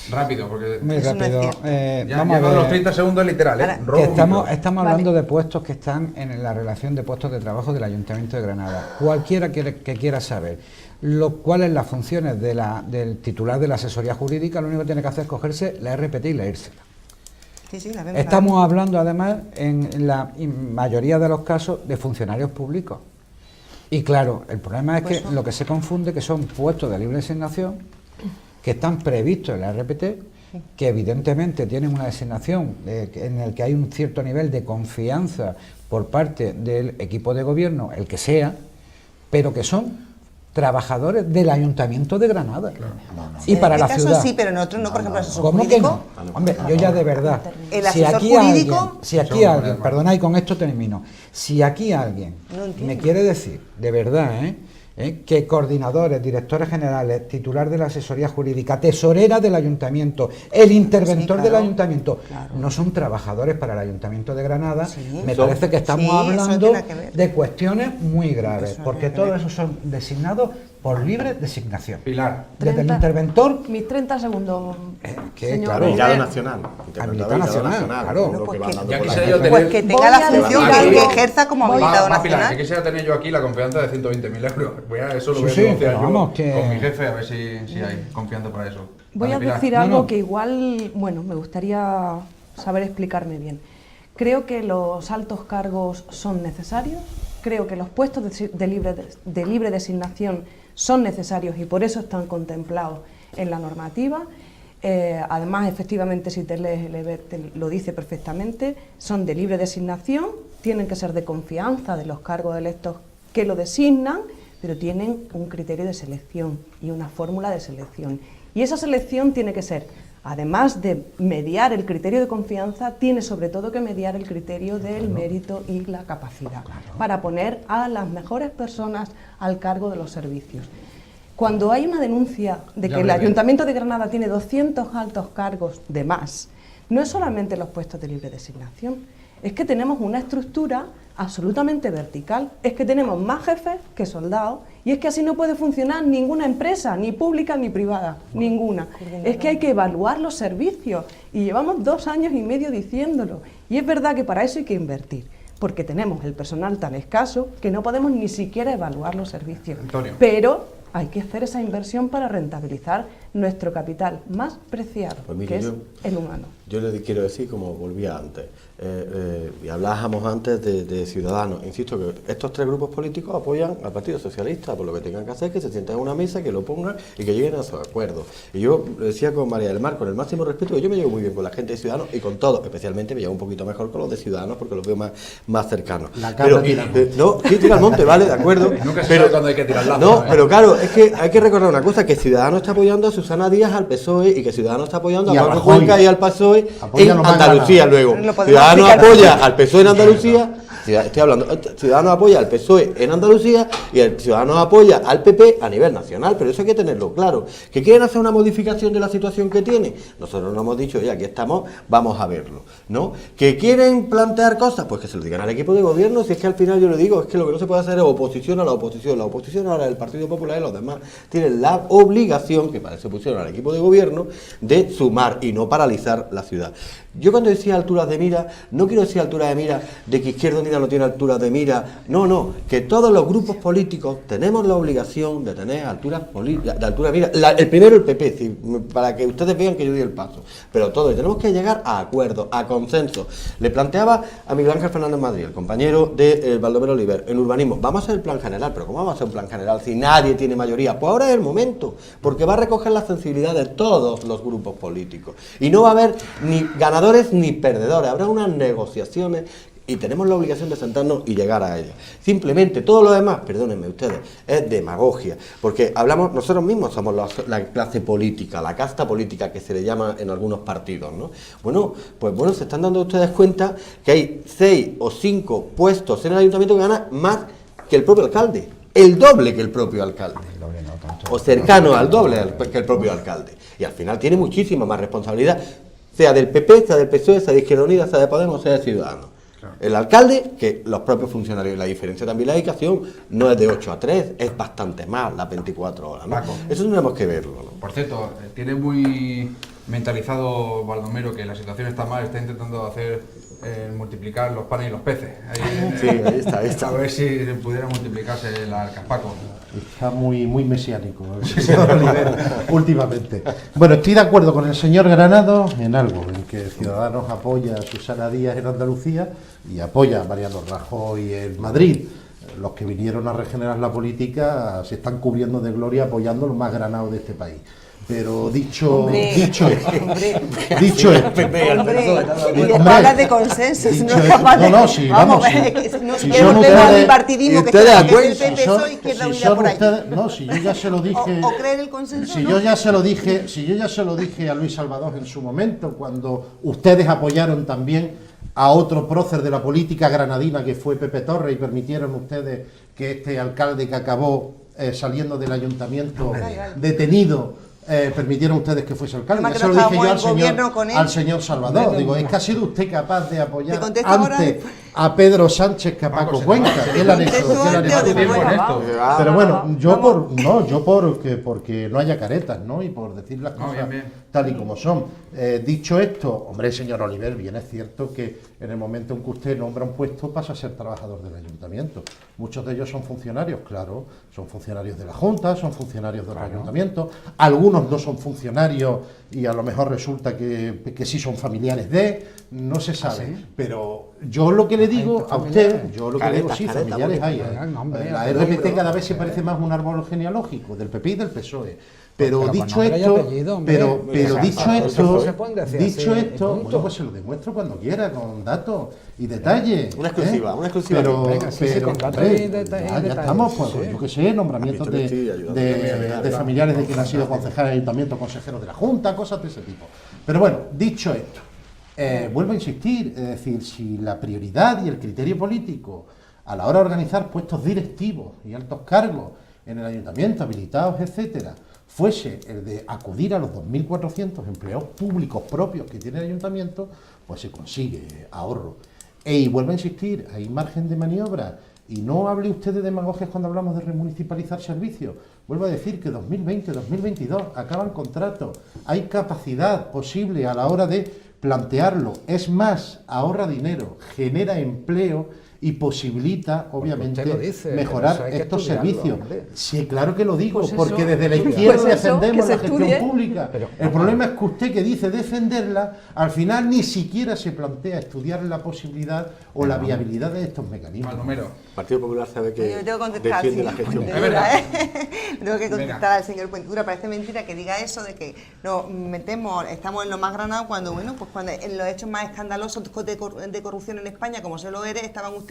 rápido, porque muy rápido. Ya Vamos a ver, los 30 segundos literales. que estamos hablando de puestos que están en la relación de puestos de trabajo del Ayuntamiento de Granada. Cualquiera que quiera saber cuáles las funciones del titular de la asesoría jurídica, lo único que tiene que hacer es cogerse la RPT y leérsela. Sí, la vemos. Estamos hablando además en la mayoría de los casos de funcionarios públicos. Y claro, el problema es que lo que se confunde que son puestos de libre designación que están previstos en la RPT, que evidentemente tienen una designación en el que hay un cierto nivel de confianza por parte del equipo de gobierno, el que sea, pero que son trabajadores del Ayuntamiento de Granada. Claro. Y para en la este caso ciudad. sí, pero en otro no, por ejemplo, el asesor ¿Cómo jurídico. que no? Hombre, yo ya de verdad. El asesor jurídico. Si aquí alguien, perdona y con esto termino, si aquí alguien me quiere decir, de verdad, que coordinadores, directores generales, titular de la asesoría jurídica, tesorera del ayuntamiento, el interventor del ayuntamiento, no son trabajadores para el Ayuntamiento de Granada, me parece que estamos hablando de cuestiones muy graves, porque todos esos son designados por libre designación. Pilar. Desde el interventor. Mis 30 segundos. Claro. Habilitado nacional. Habilitado nacional, claro. Lo que va dando Ya por la quisiera calle. yo Pues que tenga la función que ejerza como habilitado Pilar, nacional. que quisiera tener yo aquí la confianza de 120.000 euros. Eso lo Sí, voy a sí, negociar pero yo vamos, que- con mi jefe, a ver si hay confianza para eso. Voy Vale, a Pilar. decir No, algo no. que igual, bueno, me gustaría saber explicarme bien. Creo que los altos cargos son necesarios, creo que los puestos de libre designación son necesarios y por eso están contemplados en la normativa. Además, efectivamente, si te lees te lo dice perfectamente, son de libre designación, tienen que ser de confianza de los cargos electos que lo designan, pero tienen un criterio de selección y una fórmula de selección. Y esa selección tiene que ser, además de mediar el criterio de confianza, tiene sobre todo que mediar el criterio del mérito y la capacidad, para poner a las mejores personas al cargo de los servicios. Cuando hay una denuncia de que el Ayuntamiento de Granada tiene 200 altos cargos de más, no es solamente los puestos de libre designación, es que tenemos una estructura absolutamente vertical, es que tenemos más jefes que soldados, y es que así no puede funcionar ninguna empresa, ni pública ni privada, ninguna. Es que hay que evaluar los servicios, y llevamos 2 años y medio diciéndolo, y es verdad que para eso hay que invertir, porque tenemos el personal tan escaso que no podemos ni siquiera evaluar los servicios. Antonio. Pero hay que hacer esa inversión para rentabilizar nuestro capital más preciado, Pues mire, que es yo- el humano. Yo le quiero decir, como volvía antes, y hablábamos antes de Ciudadanos, insisto que estos 3 grupos políticos apoyan al Partido Socialista, por lo que tengan que hacer, que se sienten en una mesa, que lo pongan y que lleguen a sus acuerdos. Y yo lo decía con María del Mar, con el máximo respeto, que yo me llevo muy bien con la gente de Ciudadanos y con todos, especialmente me llevo un poquito mejor con los de Ciudadanos porque los veo más cercanos. La cabra tira al monte. No, sí, tira al monte, vale, de acuerdo. Nunca se sabe cuándo hay que tirar lazo, No, ¿eh? pero claro, es que hay que recordar una cosa, que Ciudadanos está apoyando a Susana Díaz al PSOE y que Ciudadanos está apoyando Y a a Paco Rajoy. Cuenca y al PSOE Apoya en a los más Andalucía granados. luego. Lo podemos Ciudadanos explicar. apoya al PSOE en Andalucía, estoy hablando, Ciudadanos apoya al PSOE en Andalucía y el Ciudadanos apoya al PP a nivel nacional, pero eso hay que tenerlo claro. ¿Que quieren hacer una modificación de la situación que tiene? Nosotros no hemos dicho, oye, aquí estamos, vamos a verlo, ¿no? ¿Que quieren plantear cosas? Pues que se lo digan al equipo de gobierno, si es que al final yo le digo, es que lo que no se puede hacer es oposición a la oposición. La oposición ahora del Partido Popular y los demás tienen la obligación, que para eso pusieron al equipo de gobierno, de sumar y no paralizar la ciudad. Yo cuando decía alturas de mira, no quiero decir alturas de mira de que Izquierda Unida no tiene alturas de mira, no, que todos los grupos políticos tenemos la obligación de tener alturas de altura de mira. El primero el PP, sí, para que ustedes vean que yo doy el paso, pero todos tenemos que llegar a acuerdos, a consenso. Le planteaba a Miguel Ángel Fernández Madrid, el compañero de Baldomero Oliver, en urbanismo, vamos a hacer el plan general, pero ¿cómo vamos a hacer un plan general si nadie tiene mayoría? Pues ahora es el momento, porque va a recoger la sensibilidad de todos los grupos políticos y no va a haber ni ganadores ni perdedores, habrá unas negociaciones y tenemos la obligación de sentarnos y llegar a ellas. Simplemente todo lo demás, perdónenme ustedes, es demagogia, porque hablamos, nosotros mismos somos la clase política, la casta política que se le llama en algunos partidos, ¿no? Bueno, pues bueno, se están dando ustedes cuenta que hay 6 o 5 puestos en el ayuntamiento que ganan más que el propio alcalde, el doble que el propio alcalde, o cercano al doble que el propio alcalde, y al final tiene muchísima más responsabilidad, sea del PP, sea del PSOE, sea de Izquierda Unida, sea de Podemos, sea de Ciudadanos. El alcalde, que los propios funcionarios. La diferencia también, la dedicación no es de 8 a 3, es bastante más, las 24 horas, ¿no? Paco. Eso tenemos que verlo, ¿no? Por cierto, tiene muy mentalizado Baldomero que la situación está mal, está intentando hacer multiplicar los panes y los peces. Sí, ahí está. A ver si pudiera multiplicarse la arca. Paco. Está muy mesiánico el señor Oliver últimamente. Bueno, estoy de acuerdo con el señor Granado en algo, en que Ciudadanos apoya a Susana Díaz en Andalucía y apoya a Mariano Rajoy en Madrid. Los que vinieron a regenerar la política se están cubriendo de gloria apoyando a los más granados de este país. Pero dicho esto, Y hablas de consenso, si no es capaz de... sí, vamos, vamos, sí. que no Si queremos son tener ustedes- un bipartidismo que ustedes sea acuerdan, el PP, PSOE, Izquierda Unida por ahí. si yo ya se lo dije, O creer el consenso, si ¿no? yo ya se lo dije a Luis Salvador en su momento, cuando ustedes apoyaron también a otro prócer de la política granadina que fue Pepe Torres y permitieron ustedes que este alcalde que acabó saliendo del ayuntamiento detenido, permitieron ustedes que fuese alcalde. Además Ya que se lo no dije yo estábamos en gobierno con él. al señor Salvador. Digo, es que ha sido usted capaz de apoyar ¿Te contesto ahora antes después? a Pedro Sánchez que a Paco, Paco se Cuenca. te va, ¿Qué le han hecho? contesto ¿Qué le han antes hecho? o después. Tiempo en esto. Pero bueno, porque no haya caretas, ¿no? Y por decir las No, cosas bien. tal y como son. Dicho esto, hombre, señor Oliver, bien es cierto que en el momento en que usted nombra un puesto pasa a ser trabajador del ayuntamiento. Muchos de ellos son funcionarios, claro, son funcionarios de la Junta, son funcionarios del ayuntamiento, algunos no son funcionarios y a lo mejor resulta que sí son familiares de, no se sabe. Pero yo lo que le digo a usted, yo lo que le digo, sí, Caretas, familiares hay. hombre, La RPT cada vez se parece más a un árbol genealógico del PP y del PSOE. Pero con dicho nombre y esto, apellido, hombre. pero dicho Exacto, esto, no se pueden decir dicho así, esto, punto. bueno, pues se lo demuestro cuando quiera, con datos y detalles. Una exclusiva, una exclusiva. Pero, Venga, sí, sí, con datos hombre, y detalles. ya estamos, pues, Sí. yo qué sé, nombramientos Has visto que estoy ayudando. de familiares de quien han sido concejales de ayuntamiento, consejeros de la Junta, cosas de ese tipo. Pero bueno, dicho esto, vuelvo a insistir, es decir, si la prioridad y el criterio político a la hora de organizar puestos directivos y altos cargos en el ayuntamiento, habilitados, etcétera, fuese el de acudir a los 2.400 empleados públicos propios que tiene el ayuntamiento, pues se consigue ahorro. Y vuelvo a insistir, hay margen de maniobra. Y no hable usted de demagogias cuando hablamos de remunicipalizar servicios. Vuelvo a decir que 2020, 2022 acaban contratos. Hay capacidad posible a la hora de plantearlo. Es más, ahorra dinero, genera empleo y posibilita, obviamente, usted lo dice, mejorar pero eso hay que estos estudiarlo, servicios. hombre. Sí, claro que lo digo, Pues eso, porque desde la estudiarlo. izquierda Pues eso, defendemos que se la gestión estudie. pública. Pero, El problema es que usted, que dice defenderla, al final ni siquiera se plantea estudiar la posibilidad o la viabilidad de estos mecanismos. Baldomero. El Partido Popular sabe que Yo tengo que contestar al defiende la señor gestión Es Puentedura, verdad. Tengo que contestar Venga. al señor Puentedura. Parece mentira que diga eso de que nos metemos, estamos en lo más granado cuando, bueno, pues cuando en los hechos más escandalosos de corrupción en España, como se lo eres, estaban ustedes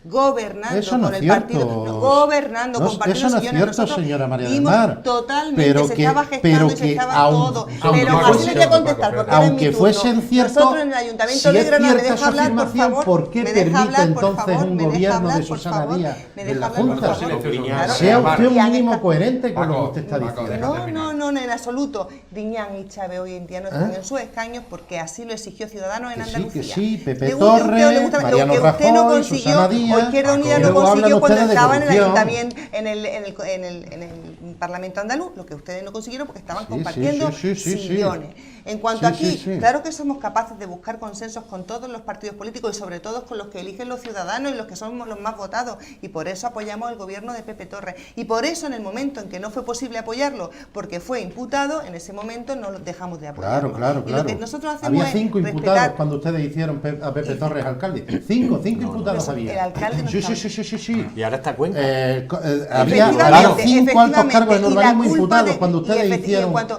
gobernando Eso no con es el cierto. partido, no, gobernando, No, compartiendo eso no es sillones. cierto, Nosotros señora María del vimos Mar. totalmente, Pero se que- estaba pero gestando y se que estaba aun- todo. aunque Pero fuese- así le voy a contestar, Paco, porque ahora es mi aunque turno. fuesen cierto, Nosotros en el Ayuntamiento si de es Granada, ¿me cierta deja su hablar, por afirmación, favor? ¿por qué ¿Me deja permite hablar, por entonces favor? un ¿Me deja gobierno hablar, de por Susana favor? Díaz ¿Me en deja la hablar, por Junta? favor? Silencio, Claro, Sea Mar. usted un Dian mínimo está- coherente con lo que Paco, usted está Paco, diciendo. déjate No, terminar. no, en absoluto. Diñán y Chávez hoy en día no están en sus escaños porque así lo exigió Ciudadanos en Que sí, Andalucía. que sí, Pepe Le guste a usted o le Torres, guste, Mariano lo que usted no Rajoy, consiguió, Susana Díaz, o Izquierda Unida y no luego hablan consiguió cuando ustedes de estaba en el corrupción. ayuntamiento, en el Parlamento andaluz, lo que ustedes no consiguieron porque estaban Sí, compartiendo sí. sillones. En cuanto Sí, aquí, sí. claro que somos capaces de buscar consensos con todos los partidos políticos y sobre todo con los que eligen los ciudadanos y los que somos los más votados, y por eso apoyamos el gobierno de Pepe Torres, y por eso en el momento en que no fue posible apoyarlo porque fue imputado, en ese momento no lo dejamos de apoyarlo. Claro. Y lo que nosotros hacemos Había es 5 imputados respetar. cuando ustedes hicieron a Pepe Torres alcalde. 5 imputados no, había. el alcalde no sí, estaba. sí. Y ahora está Cuenca. Había Efectivamente, 5 altos cargos en y la urbanismo culpa imputados de- cuando y ustedes efecti- y en hicieron cuanto-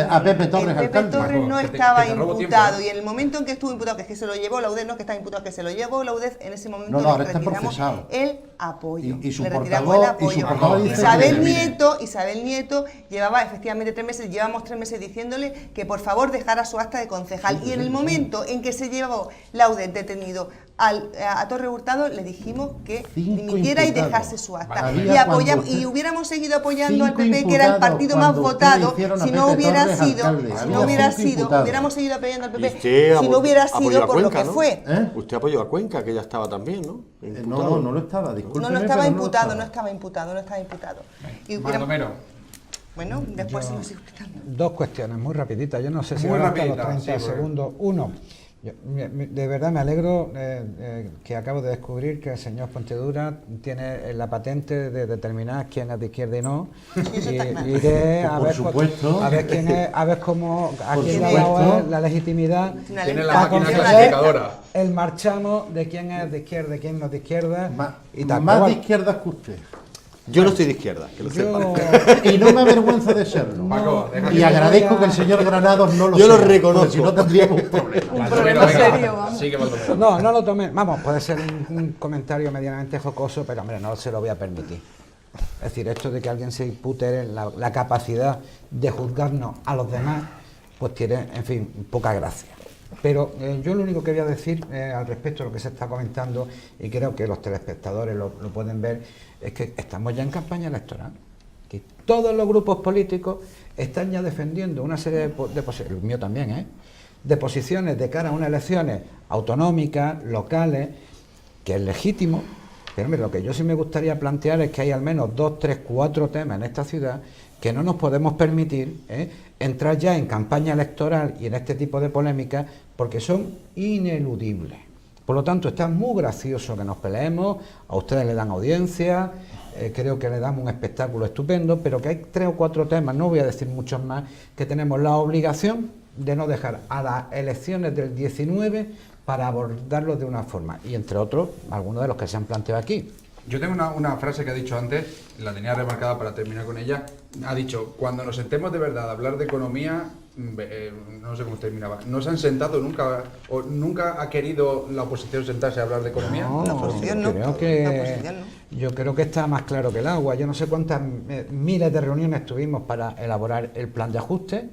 a Pepe Torres el Pepe alcalde. Torres Paco, no que te estaba robo tiempo, imputado, ¿eh? y en el momento en que estuvo imputado, que es que se lo llevó la UDEF, no que está imputado, que se lo llevó la UDEF, en ese momento No, le ahora está retiramos procesado. el apoyo. Y su le retiramos portavoz- el y apoyo. su portavoz dice Isabel Nieto llevaba efectivamente 3 meses, llevamos 3 meses diciéndole que por favor dejara su acta de concejal. Y en el momento en que se llevó la UDEF detenido a Torre Hurtado, le dijimos que 5 dimitiera y imputados. dejase su acta. Había Y apoyamos, cuando y hubiéramos seguido apoyando al 5 PP, que era el imputados partido más cuando ustedes votado, hicieron a si no Pepe hubiera Torres sido, alcalde. si Había no hubiera 5 sido, imputados. hubiéramos seguido apoyando al Y PP, usted si no hubiera apoyó sido a por lo Cuenca, que ¿no? fue. Usted apoyó a Cuenca, que ya estaba también, ¿no? No lo estaba, discúlpeme. No estaba pero imputado, lo no estaba imputado. Y hubiera- Baldomero. bueno, después se lo sigo explicando. Dos cuestiones muy rapiditas. Yo no sé si Muy van hasta los rapidita, 30 sí, porque- segundos. Uno, de verdad me alegro que acabo de descubrir que el señor Puentedura tiene la patente de determinar quién es de izquierda y no. eso está claro. Y iré a Por ver, supuesto. a ver quién es, a ver cómo a Por quién le ha dado supuesto. él la legitimidad Tiene la para máquina conocer clasificadora. el marchamo de quién es de izquierda y quién no es de izquierda. Y tal Más de cual. izquierdas que usted. Yo no soy de izquierda, que lo sepa. Yo- Y no me avergüenza de serlo. Paco, déjate Y que- agradezco que el señor Granados no lo Yo lo sea, reconozco. porque si no tendríamos un problema. Un Baldomero, problema venga. serio, vamos. Sigue, Baldomero. No lo tomé. Vamos, puede ser un comentario medianamente jocoso, pero hombre, no se lo voy a permitir. Es decir, esto de que alguien se impute la capacidad de juzgarnos a los demás, pues tiene, en fin, poca gracia. Pero yo lo único que voy a decir al respecto de lo que se está comentando, y creo que los telespectadores lo pueden ver, es que estamos ya en campaña electoral. Que todos los grupos políticos están ya defendiendo una serie de posiciones, el mío también, de posiciones de cara a unas elecciones autonómicas, locales, que es legítimo. Pero hombre, lo que yo sí me gustaría plantear es que hay al menos 2, 3, 4 temas en esta ciudad que no nos podemos permitir entrar ya en campaña electoral y en este tipo de polémicas porque son ineludibles. Por lo tanto, está muy gracioso que nos peleemos, a ustedes le dan audiencia, creo que le damos un espectáculo estupendo, pero que hay 3 o 4 temas, no voy a decir muchos más, que tenemos la obligación de no dejar a las elecciones del 19 para abordarlos de una forma, y entre otros, algunos de los que se han planteado aquí. Yo tengo una frase que ha dicho antes, la tenía remarcada para terminar con ella. Ha dicho, cuando nos sentemos de verdad a hablar de economía, no sé cómo terminaba, ¿no se han sentado nunca, o nunca ha querido la oposición sentarse a hablar de economía? No, La oposición no. creo que, La oposición no. yo creo que está más claro que el agua. Yo no sé cuántas miles de reuniones tuvimos para elaborar el plan de ajuste,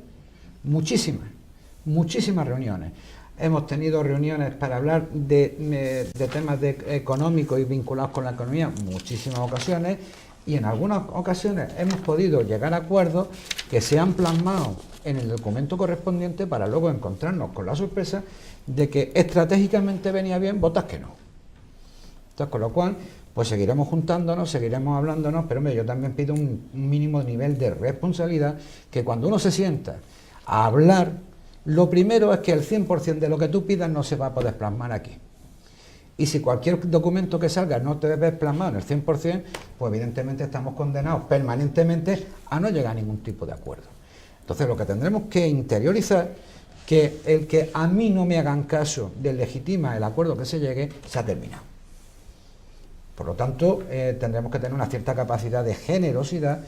muchísimas reuniones. Hemos tenido reuniones para hablar de temas económicos y vinculados con la economía, muchísimas ocasiones, y en algunas ocasiones hemos podido llegar a acuerdos que se han plasmado en el documento correspondiente para luego encontrarnos con la sorpresa de que estratégicamente venía bien votas que no. Entonces, con lo cual, pues seguiremos juntándonos, seguiremos hablándonos, pero hombre, yo también pido un mínimo nivel de responsabilidad, que cuando uno se sienta a hablar, lo primero es que el 100% de lo que tú pidas no se va a poder plasmar aquí. Y si cualquier documento que salga no te ves plasmado en el 100%, pues evidentemente estamos condenados permanentemente a no llegar a ningún tipo de acuerdo. Entonces lo que tendremos que interiorizar, que el que a mí no me hagan caso de legitima el acuerdo que se llegue, se ha terminado. Por lo tanto, tendremos que tener una cierta capacidad de generosidad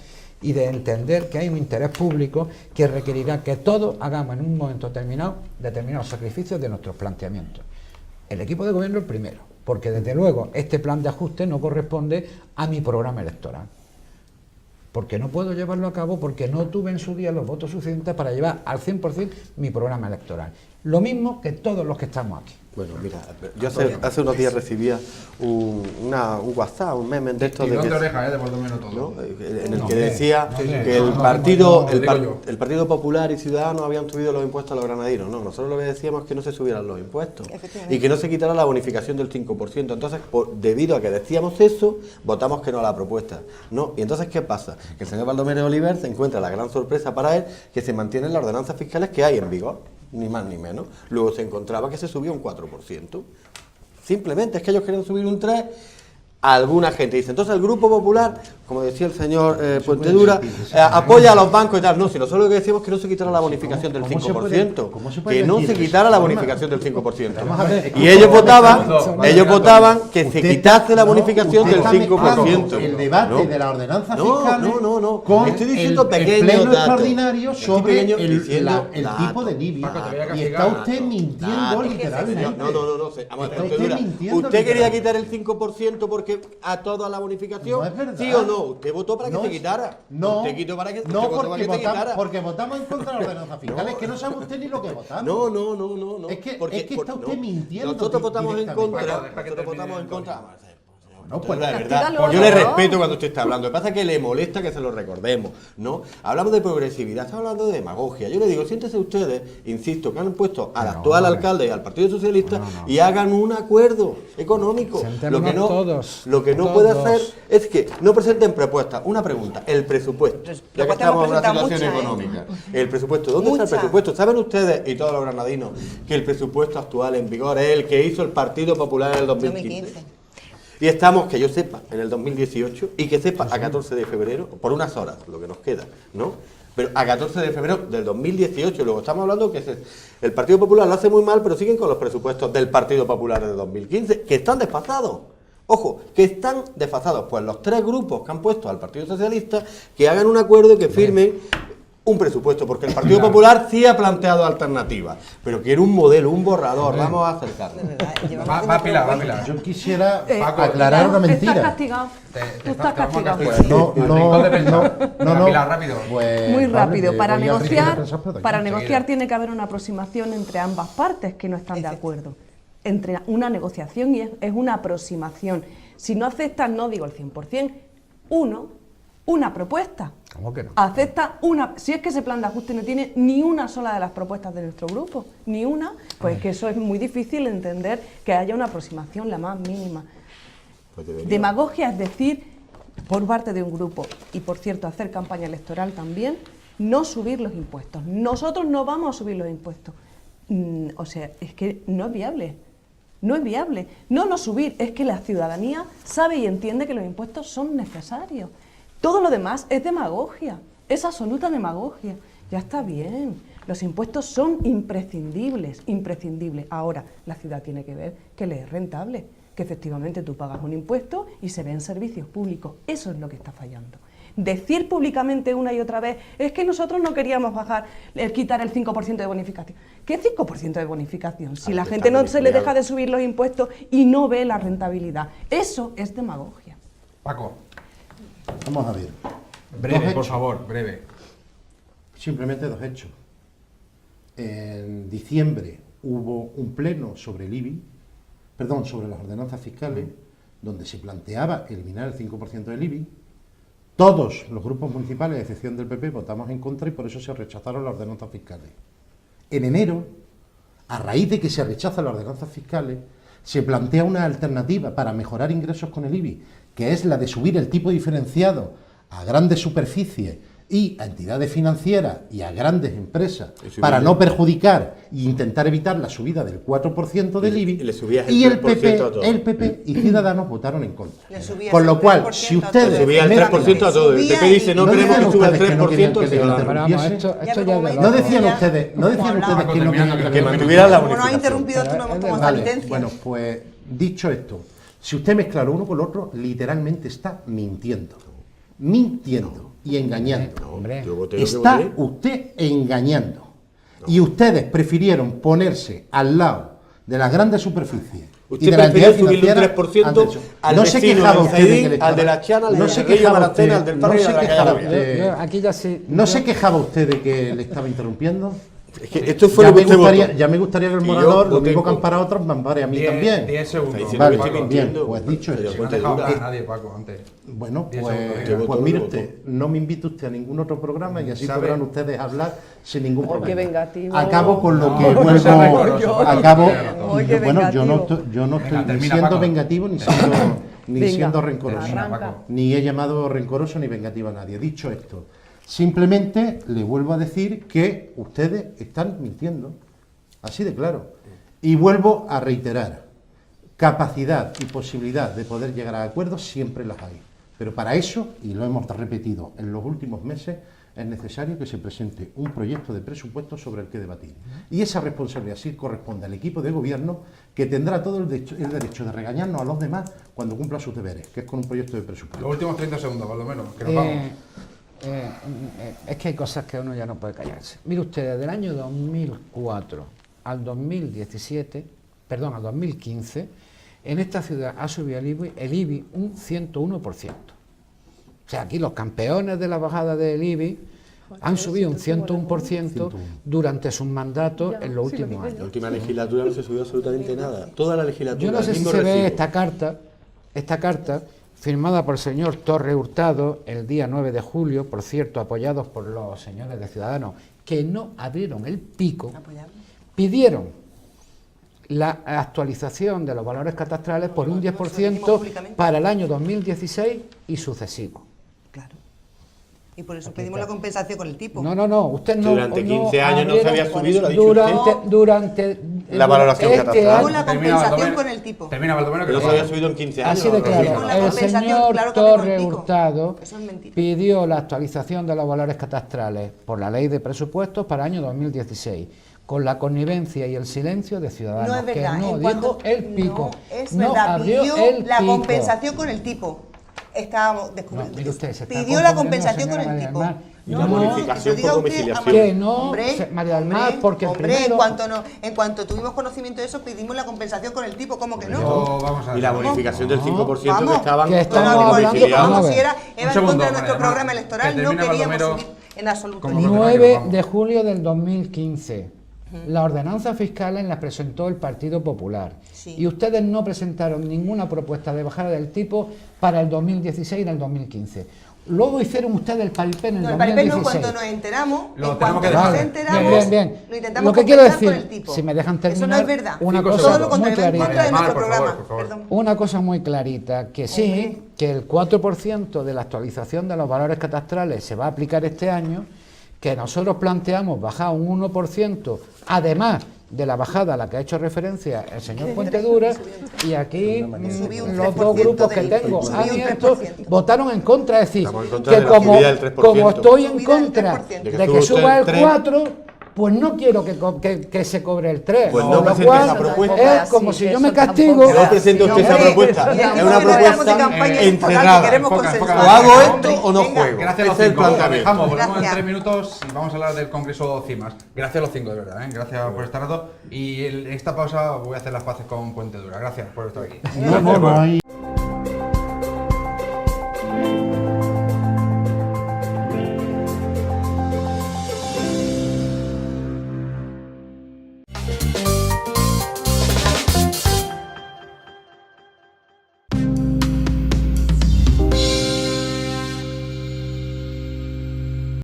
y de entender que hay un interés público que requerirá que todos hagamos en un momento determinado determinados sacrificios de nuestros planteamientos. El equipo de gobierno el primero, porque desde luego este plan de ajuste no corresponde a mi programa electoral, porque no puedo llevarlo a cabo porque no tuve en su día los votos suficientes para llevar al 100% mi programa electoral. Lo mismo que todos los que estamos aquí. Bueno, mira, yo hace unos días recibía un WhatsApp, un meme de estos Y de no que, te orejas, de por lo menos todo. ¿no? En el No, que decía no, que el no, partido, no, el, digo yo. el Partido Popular y Ciudadanos habían subido los impuestos a los granadinos. No, nosotros lo que decíamos es que no se subieran los impuestos Efectivamente. y que no se quitara la bonificación del 5%. Entonces, debido a que decíamos eso, votamos que no a la propuesta. ¿No? Y entonces, ¿qué pasa? Que el señor Baldomero Oliver se encuentra la gran sorpresa para él que se mantienen las ordenanzas fiscales que hay en vigor, ni más ni menos. Luego se encontraba que se subía un 4%. Simplemente es que ellos quieren subir un 3%. Alguna gente dice, entonces el Grupo Popular, como decía el señor Puentedura, apoya a los bancos y tal. No, si nosotros lo que decimos es que no se quitara la bonificación del 5%. Que no se quitara la bonificación del 5%. Y ellos votaban que se quitase la bonificación del 5%. El debate de la ordenanza fiscal no. con Estoy diciendo el pequeños pleno datos. extraordinario sobre el datos. tipo de IBI. Paco, te voy a Y castigar. está usted mintiendo literalmente. No. Vamos a ver, Está usted Puentedura, mintiendo ¿usted quería literalmente. quitar el 5% porque a toda la bonificación? No es verdad. ¿Sí o no? ¿Usted votó para que No se es- quitara? No, ¿Usted votó para que, no, usted votó para porque, que se quitara? porque votamos en contra de la ordenanza fiscal. Es que no sabe usted ni lo que votamos. No. Es que está usted mintiendo Nosotros votamos en directamente. contra. Bueno, deja que Nosotros termine votamos en el contra. No, pues, la verdad, Castígalo, yo le ¿no? respeto cuando usted está hablando. Lo que pasa es que le molesta que se lo recordemos, ¿no? Hablamos de progresividad, estamos hablando de demagogia. Yo le digo, siéntese ustedes, insisto, que han puesto al actual alcalde y al Partido Socialista y hagan un acuerdo económico. Sentémonos todos, lo que no todos. puede hacer es que no presenten propuestas. Una pregunta, el presupuesto. Ya que Propuestas estamos en una hemos presentado situación muchas, económica. El presupuesto, ¿dónde está el Muchas. presupuesto? ¿Saben ustedes y todos los granadinos que el presupuesto actual en vigor es el que hizo el Partido Popular en el 2015? 2015. Y estamos, que yo sepa, en el 2018 y que sepa a 14 de febrero, por unas horas, lo que nos queda, ¿no? Pero a 14 de febrero del 2018, luego estamos hablando que el Partido Popular lo hace muy mal, pero siguen con los presupuestos del Partido Popular de 2015, que están desfasados. Ojo, que están desfasados. Pues los tres grupos que han puesto al Partido Socialista, que hagan un acuerdo y que firmen un presupuesto, porque el Partido Popular sí ha planteado alternativas, pero quiere un modelo, un borrador, vamos a acercarnos. Va Pilar. Yo quisiera Paco, aclarar una Estás mentira. castigado. Tú estás te vamos a castigado. castigar. No, Al no, rincón de pensar. no, Venga, no. Pilar, rápido. Pues, Muy vale, rápido. Para voy al rincón de negociar, pensar, pero para aquí. negociar tiene que haber una aproximación entre ambas partes que no están de acuerdo. Entre una negociación y es una aproximación. Si no aceptas, no digo el 100%, una propuesta. ¿Cómo que no? Acepta una. Si es que ese plan de ajuste no tiene ni una sola de las propuestas de nuestro grupo, ni una, pues que eso es muy difícil entender que haya una aproximación la más mínima. Pues debería. Demagogia es decir, por parte de un grupo, y por cierto, hacer campaña electoral también, no subir los impuestos. Nosotros no vamos a subir los impuestos. O sea, es que no es viable. No es viable. No subir, es que la ciudadanía sabe y entiende que los impuestos son necesarios. Todo lo demás es demagogia, es absoluta demagogia. Ya está bien, los impuestos son imprescindibles. Ahora, la ciudad tiene que ver que le es rentable, que efectivamente tú pagas un impuesto y se ven servicios públicos. Eso es lo que está fallando. Decir públicamente una y otra vez, es que nosotros no queríamos quitar el 5% de bonificación. ¿Qué 5% de bonificación? Si la gente no se le deja de subir los impuestos y no ve la rentabilidad. Eso es demagogia. Paco, Vamos a ver. breve, Dos por hechos. favor, breve. Simplemente dos hechos. En diciembre hubo un pleno sobre el IBI, perdón, sobre las ordenanzas fiscales, donde se planteaba eliminar el 5% del IBI. Todos los grupos municipales, a excepción del PP, votamos en contra y por eso se rechazaron las ordenanzas fiscales. En enero, a raíz de que se rechazan las ordenanzas fiscales, se plantea una alternativa para mejorar ingresos con el IBI, que es la de subir el tipo diferenciado a grandes superficies y a entidades financieras y a grandes empresas para no perjudicar e intentar evitar la subida del 4% del IBI. Y le subías el Y el 3% a todo. PP y Ciudadanos votaron en contra. Le subías Con el lo cual, 3% si a ustedes... todo. Subía el 3% a todo. El PP dice, no queremos decían que suba el ustedes que no querían 3%. que les Ciudadanos. Pero vamos, interrumpiese. esto Ya, ya pero es como debate. No decían Ya, ustedes, no decían como ustedes hablaba. que no querían Que Que les mantuvieran la Como no has bonificación. interrumpido, tú no me tomas la Vale, licencia. bueno, pues dicho esto, si usted mezcla lo uno con lo otro, literalmente está mintiendo. Mintiendo y engañando. Hombre, Yo voté lo que Está voté. usted engañando. Y ustedes prefirieron ponerse al lado de las grandes superficies. Usted y de las prefirió entidades subirle un financieras 3% antes. al No se vecino, quejaba al usted de que Cedín, le al de la estaba- Chana, al no de se Río quejaba Maracena, usted- al del no Parque se de la quejaba Calle. usted- Yo aquí ya sí. ¿No se quejaba usted de que le estaba interrumpiendo? Es que esto fue Ya lo que me, usted gustaría, votó. ya me gustaría que el Y yo moderador, lo voté mismo en que contra. para otros, me ampare a mí también. 10 segundos. Está diciendo Vale, que estoy bien, mintiendo. pues dicho Se dio eso. No cuenta has de dejado duda. hablar a nadie, Paco, antes. Bueno, 10 pues, segundos. Te votó, pues mire te usted, votó. no me invite usted a ningún otro programa y así ¿Sabe? podrán ustedes hablar sin ningún Ay, qué problema. vengativo. Acabo con lo No, que no vuelvo, sea rencoroso, Paco, acabo, tiene razón. Ay, qué bueno, yo no vengativo. estoy, yo no estoy Venga, ni termina, siendo Paco. vengativo ni Venga, siendo rencoroso, termina, arranca. Paco. ni he llamado rencoroso ni vengativo a nadie. Dicho esto, simplemente le vuelvo a decir que ustedes están mintiendo, así de claro. Y vuelvo a reiterar, capacidad y posibilidad de poder llegar a acuerdos siempre las hay. Pero para eso, y lo hemos repetido en los últimos meses, es necesario que se presente un proyecto de presupuesto sobre el que debatir. Y esa responsabilidad sí corresponde al equipo de gobierno, que tendrá todo el derecho de regañarnos a los demás cuando cumpla sus deberes, que es con un proyecto de presupuesto. Los últimos 30 segundos, por lo menos, que nos vamos. Es que hay cosas que uno ya no puede callarse. Mire usted, desde el año 2004 al 2017, perdón, al 2015, en esta ciudad ha subido el IBI un 101%. O sea, aquí los campeones de la bajada del IBI han subido un 101% durante sus mandatos en los últimos La años. última legislatura no se subió absolutamente nada. Toda la legislatura. Yo no sé el si mismo se ve recibo. esta carta firmada por el señor Torre Hurtado el día 9 de julio, por cierto, apoyados por los señores de Ciudadanos, que no abrieron el pico, pidieron la actualización de los valores catastrales por un 10% para el año 2016 y sucesivos. Claro. Y por eso pedimos la compensación con el tipo. No, usted no. Durante no 15 años no se había abrieron- subido, lo ha dicho usted. Durante La valoración este catastral. año- La Termina, compensación Baldomero. con el tipo. Termina, Baldomero, que Que no nos se había vamos. subido en 15 años. Así de ¿no? claro, Con la el compensación, señor claro que con el Torre pico. Hurtado Eso es mentira. pidió la actualización de los valores catastrales por la ley de presupuestos para el año 2016, con la connivencia y el silencio de Ciudadanos, No es verdad. que no en dijo cuanto- el pico, No, es no verdad. abrió Pidió el la pico. compensación con el tipo. Estábamos No, descubriendo. mire usted, se está Pidió la confundiendo, compensación con señora el María tipo. del Mar. Y la bonificación que lo diga por usted, domiciliación. Que no, María del Mar, porque el hombre, primero- en cuanto tuvimos conocimiento de eso, pedimos la compensación con el tipo. ¿Cómo que no? Yo, vamos a Y la ver. bonificación del 5% Vamos. que estaban Que estamos No, no, hablando- domiciliados. vamos a Como ver. si era Un en segundo, contra de nuestro María, programa que electoral, no termine queríamos Baldomero. subir en absoluto Como el IVA. no- 9 vamos. de julio del 2015. Las ordenanzas fiscales las presentó el Partido Popular. Sí. Y ustedes no presentaron ninguna propuesta de bajada del tipo para el 2016 y el 2015. Luego hicieron ustedes el paripé en el No, el paripé no, 2016. cuando nos enteramos, Lo en tenemos cuanto que nos dejar. Vale, enteramos, bien. lo intentamos Lo que quiero compensar con decir, el tipo. si me dejan Eso no terminar, es verdad. una Cinco cosa Todo lo segundos. contrario, va en muy contra de Mar, nuestro por favor, programa. por favor. Perdón. Una cosa muy clarita, que sí, que el 4% de la actualización de los valores catastrales se va a aplicar este año, que nosotros planteamos bajar un 1%, además de la bajada a la que ha hecho referencia el señor Puentedura, y aquí Subí un los 3% dos grupos que del- tengo subí un abiertos 3%. votaron en contra, es decir, Estamos en contra que de la como, subida del 3%. como estoy en Subida del contra 3%. de que suba el 4%, pues no quiero que se cobre el 3. Pues no Con lo presente cual, esa propuesta. es como Sí, si yo eso me tampoco. castigo. Que no presente usted esa propuesta. Y aquí Es una no queremos de propuesta campaña encerrada. que queremos Poca, consensuar. O hago Venga, esto o no venga. juego. Gracias a los Ese es el 5. planteamiento. Dejamos, volvemos en Gracias. 3 minutos y vamos a hablar del Congreso CIMAS. Gracias a los 5, de verdad. Gracias por estar rato. Y en esta pausa voy a hacer las paces con Puente Dura. Gracias por estar aquí. No hay